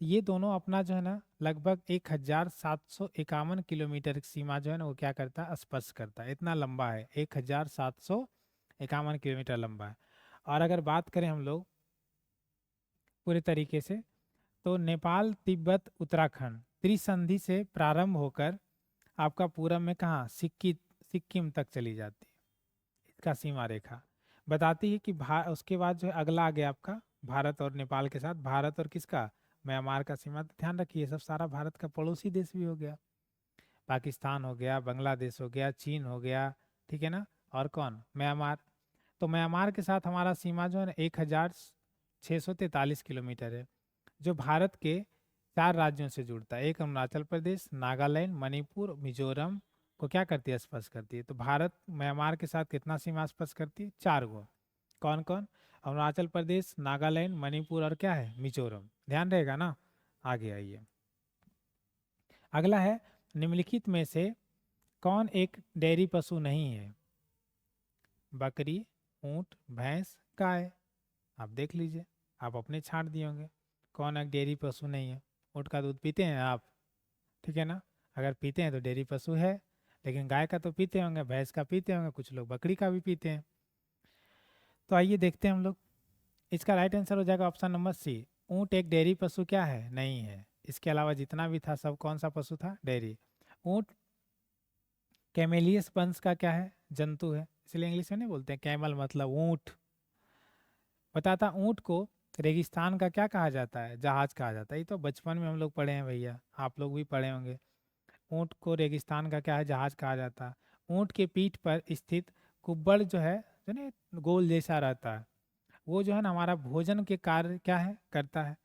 तो ये दोनों अपना जो है ना लगभग 1751 किलोमीटर की सीमा जो है ना वो क्या करता है? स्पर्श करता है। इतना लंबा है, 1751 किलोमीटर लंबा है। और अगर बात करें हम लोग पूरे तरीके से, तो नेपाल, तिब्बत, उत्तराखंड त्रिसंधि से प्रारंभ होकर आपका पूरब में कहाँ? सिक्किम तक चली जाती है। इसका सीमा रेखा बताती है कि उसके बाद जो है अगला आ गया आपका भारत और नेपाल के साथ, भारत और किसका? म्यांमार का सीमा। तो ध्यान रखिए ये सब सारा भारत का पड़ोसी देश भी हो गया। पाकिस्तान हो गया, बांग्लादेश हो गया, चीन हो गया, ठीक है ना। और कौन? म्यांमार। तो म्यांमार के साथ हमारा सीमा जो है ना 1643 किलोमीटर है, जो भारत के 4 राज्यों से जुड़ता है। एक अरुणाचल प्रदेश, नागालैंड, मणिपुर, मिजोरम को क्या करती है? स्पर्श करती है। तो भारत म्यांमार के साथ कितना सीमा स्पर्श करती है? 4 गो। कौन कौन? अरुणाचल प्रदेश, नागालैंड, मणिपुर और क्या है? मिजोरम। ध्यान रहेगा ना। आगे आइए। अगला है निम्नलिखित में से कौन एक डेयरी पशु नहीं है? बकरी, ऊंट, भैंस, गाय। आप देख लीजिए, आप अपने छांट दिए होंगे कौन एक डेयरी पशु नहीं है। ऊंट का दूध पीते हैं आप, ठीक है ना। अगर पीते हैं तो डेयरी पशु है। लेकिन गाय का तो पीते होंगे, भैंस का पीते होंगे, कुछ लोग बकरी का भी पीते हैं। तो आइए देखते हैं हम लोग। इसका राइट आंसर हो जाएगा ऑप्शन नंबर सी। ऊंट एक डेयरी पशु क्या है? नहीं है। इसके अलावा जितना भी था सब कौन सा पशु था? डेयरी। ऊंट कैमेलियस वंश का क्या है? जंतु है, इसलिए इंग्लिश में नहीं बोलते हैं कैमल मतलब ऊंट। बताता ऊंट को रेगिस्तान का क्या कहा जाता है? जहाज कहा जाता है। ये तो बचपन में हम लोग पढ़े हैं भैया, आप लोग भी पढ़े होंगे। ऊंट को रेगिस्तान का क्या है? जहाज कहा जाता है। ऊंट के पीठ पर स्थित कुब्बड़ जो है, जो ना गोल जैसा रहता है, वो जो है ना हमारा भोजन के कार्य क्या है? करता है।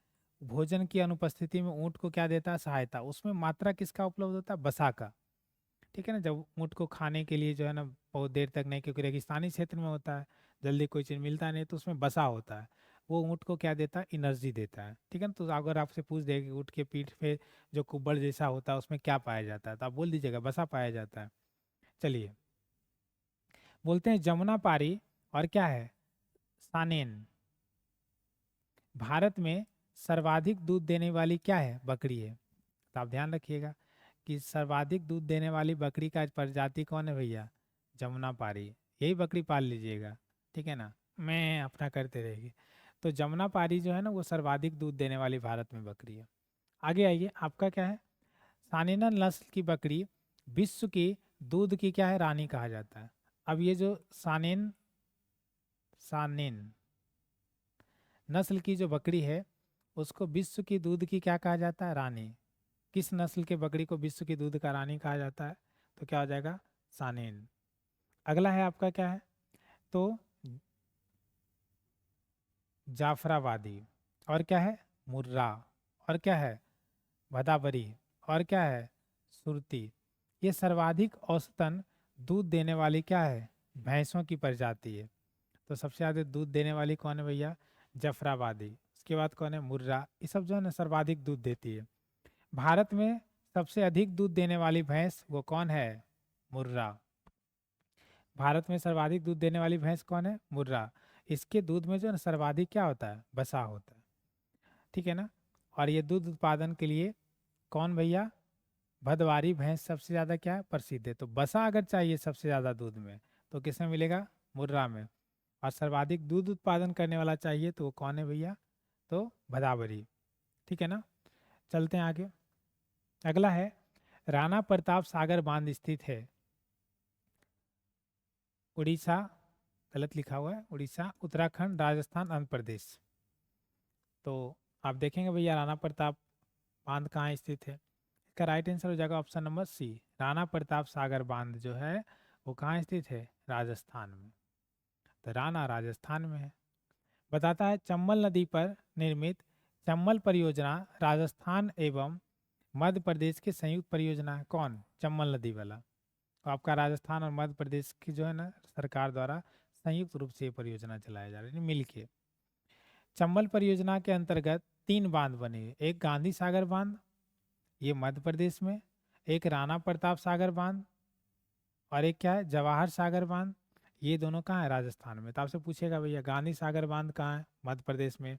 भोजन की अनुपस्थिति में ऊँट को क्या देता है? सहायता। उसमें मात्रा किसका उपलब्ध होता है? बसा का। ठीक है ना, जब ऊँट को खाने के लिए जो है ना बहुत देर तक नहीं, क्योंकि रेगिस्तानी क्षेत्र में होता है, जल्दी कोई चीज़ मिलता नहीं, तो उसमें बसा होता है, वो ऊँट को क्या देता है? एनर्जी देता है। ठीक है ना, तो अगर आपसे पूछ दे कि ऊँट के पीठ पे जो कुब्बड़ जैसा होता है उसमें क्या पाया जाता है, तो आप बोल दीजिएगा बसा पाया जाता है। चलिए, बोलते हैं जमुना पारी और क्या है? सानेन। भारत में सर्वाधिक दूध देने वाली क्या है? बकरी है। तो आप ध्यान रखिएगा कि सर्वाधिक दूध देने वाली बकरी का प्रजाति कौन है भैया? जमुना पारी। यही बकरी पाल लीजिएगा, ठीक है ना, मैं अपना करते रहेगी। तो जमुना पारी जो है ना वो सर्वाधिक दूध देने वाली भारत में बकरी है। आगे आइए, आपका क्या है? सानेना नस्ल की बकरी विश्व की दूध की क्या है? रानी कहा जाता है। अब ये जो सानेन सानेन नस्ल की जो बकरी है उसको विश्व की दूध की क्या कहा जाता है? रानी। किस नस्ल के बकरी को विश्व की दूध का रानी कहा जाता है? तो क्या हो जाएगा? सानेन। अगला है आपका क्या है? तो जाफराबादी, और क्या है? मुर्रा, और क्या है? भदावरी, और क्या है? सुरती। ये सर्वाधिक औसतन दूध देने वाली क्या है? भैंसों की प्रजाति है। तो सबसे ज़्यादा दूध देने वाली कौन है भैया? जफराबादी। उसके बाद कौन है? मुर्रा। ये सब जो है ना सर्वाधिक दूध देती है। भारत में सबसे अधिक दूध देने वाली भैंस वो कौन है? मुर्रा। भारत में सर्वाधिक दूध देने वाली भैंस कौन है? मुर्रा। इसके दूध में जो है ना सर्वाधिक क्या होता है? बसा होता है। ठीक है ना। और ये दूध उत्पादन के लिए कौन भैया? भदवारी भैंस सबसे ज़्यादा क्या है? प्रसिद्ध है। तो बसा अगर चाहिए सबसे ज़्यादा दूध में तो किसमें मिलेगा? मुर्रा में। और सर्वाधिक दूध उत्पादन करने वाला चाहिए तो वो कौन है भैया? तो भदावरी। ठीक है ना। चलते हैं आगे। अगला है राणा प्रताप सागर बांध स्थित है उड़ीसा, गलत लिखा हुआ है, उड़ीसा, उत्तराखंड, राजस्थान, आंध्र प्रदेश। तो आप देखेंगे भैया राणा प्रताप बांध कहाँ स्थित है? इसका राइट आंसर हो जाएगा option number C. Rana Pratap Sagar बांध जो है वो कहाँ स्थित है? राजस्थान में। तो राणा राजस्थान में है। बताता है चंबल नदी पर निर्मित चंबल परियोजना राजस्थान एवं मध्य प्रदेश की संयुक्त परियोजना है। कौन? चंबल नदी वाला। तो आपका राजस्थान और मध्य प्रदेश की जो है ना सरकार द्वारा संयुक्त रूप से ये परियोजना चलाया जा रहा है, मिलके। चंबल परियोजना के अंतर्गत 3 बांध बने हैं। एक गांधी सागर बांध, ये मध्य प्रदेश में, एक राणा प्रताप सागर बांध, और एक क्या है? जवाहर सागर बांध। ये दोनों कहाँ है? राजस्थान में। तो आपसे पूछेगा भैया गांधी सागर बांध कहाँ है? मध्य प्रदेश में।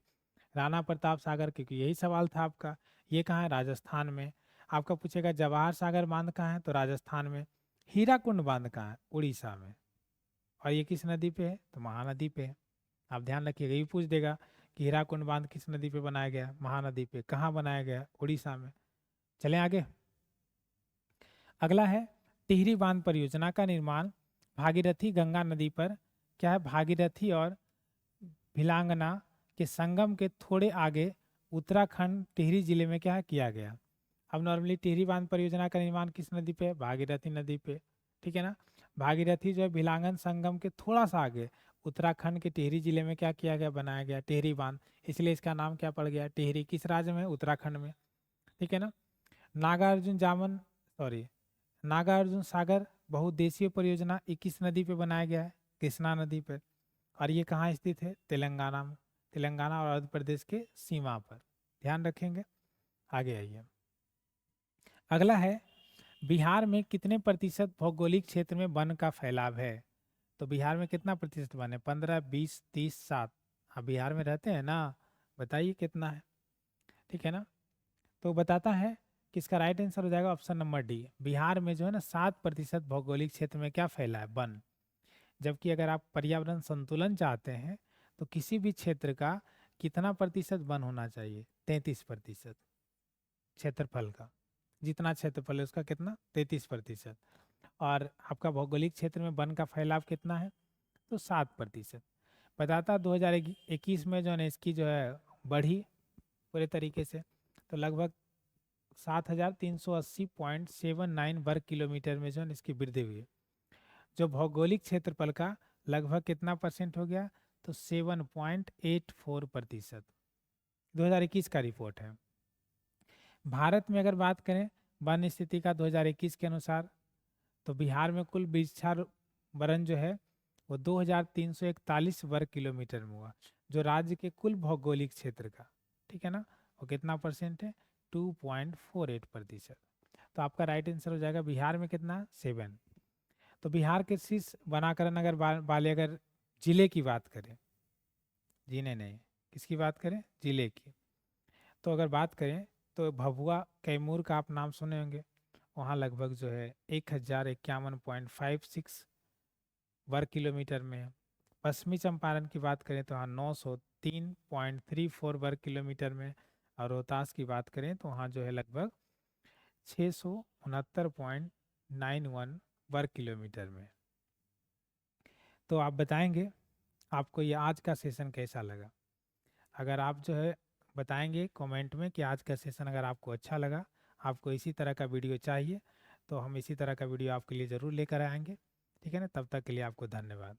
राणा प्रताप सागर, क्योंकि यही सवाल था आपका, ये कहाँ है? राजस्थान में। आपका पूछेगा जवाहर सागर बांध कहाँ है? तो राजस्थान में। हीराकुंड बांध कहाँ है? उड़ीसा में। और ये किस नदी पे है? तो महानदी पे है। आप ध्यान रखिएगा, ये पूछ देगा कि हीराकुंड बांध किस नदी पे बनाया गया? महानदी पे। कहाँ बनाया गया? उड़ीसा में। चलें आगे। अगला है टिहरी बांध परियोजना का निर्माण भागीरथी गंगा नदी पर क्या है? भागीरथी और भिलांगना के संगम के थोड़े आगे उत्तराखंड टिहरी जिले में क्या है? किया गया। अब नॉर्मली टिहरी बांध परियोजना का निर्माण किस नदी पे है? भागीरथी नदी पे। ठीक है ना। भागीरथी जो है भिलांगन संगम के थोड़ा सा आगे उत्तराखंड के टिहरी जिले में क्या किया गया? बनाया गया टिहरी बांध। इसलिए इसका नाम क्या पड़ गया? टिहरी। किस राज्य में? उत्तराखंड में। ठीक है ना। नागार्जुन जामन सॉरी नागार्जुन सागर बहुउद्देशीय परियोजना 21 नदी पे बनाया गया है, कृष्णा नदी पर। और ये कहाँ स्थित है? तेलंगाना में। तेलंगाना और आंध्र प्रदेश के सीमा पर। ध्यान रखेंगे। आगे आइए। अगला है बिहार में कितने प्रतिशत भौगोलिक क्षेत्र में वन का फैलाव है? तो बिहार में कितना प्रतिशत वन है? 15, 20, 30, 7। आप बिहार में रहते हैं ना, बताइए कितना है। ठीक है ना। तो बताता है कि इसका राइट आंसर हो जाएगा ऑप्शन नंबर डी। बिहार में जो है ना 7% भौगोलिक क्षेत्र में क्या फैला है? वन। जबकि अगर आप पर्यावरण संतुलन चाहते हैं तो किसी भी क्षेत्र का कितना प्रतिशत वन होना चाहिए? 33% क्षेत्रफल का। जितना क्षेत्रफल है उसका कितना? 33%। और आपका भौगोलिक क्षेत्र में वन का फैलाव कितना है? तो 7%। बताता 2021 में जो है इसकी जो है बढ़ी पूरे तरीके से, तो लगभग 7380.79 वर्ग किलोमीटर में जो है इसकी वृद्धि हुई है। जो भौगोलिक क्षेत्रफल का लगभग कितना परसेंट हो गया? तो 7.84%। 2021 का रिपोर्ट है। भारत में अगर बात करें वन स्थिति का 2021 के अनुसार, तो बिहार में कुल वृक्षारोपण जो है वो 2341 वर्ग किलोमीटर में हुआ, जो राज्य के कुल भौगोलिक क्षेत्र का, ठीक है ना, वो कितना परसेंट है, 2.48%। तो आपका राइट आंसर हो जाएगा बिहार में कितना, 7। तो बिहार के शीर्ष वनाकरण अगर वाले अगर जिले की बात करें, जिले नहीं, किसकी बात करें, जिले की, तो अगर बात करें तो भभुआ कैमूर का आप नाम सुने होंगे, वहाँ लगभग जो है 1051.56 वर्ग किलोमीटर में है। पश्चिमी चंपारण की बात करें तो वहाँ 903.34 वर्ग किलोमीटर में, और रोहतास की बात करें तो वहाँ जो है लगभग 669.91 वर्ग किलोमीटर में। तो आप बताएंगे आपको ये आज का सेशन कैसा लगा। अगर आप जो है बताएंगे कमेंट में कि आज का सेशन अगर आपको अच्छा लगा, आपको इसी तरह का वीडियो चाहिए, तो हम इसी तरह का वीडियो आपके लिए ज़रूर लेकर आएंगे। ठीक है ना, तब तक के लिए आपको धन्यवाद।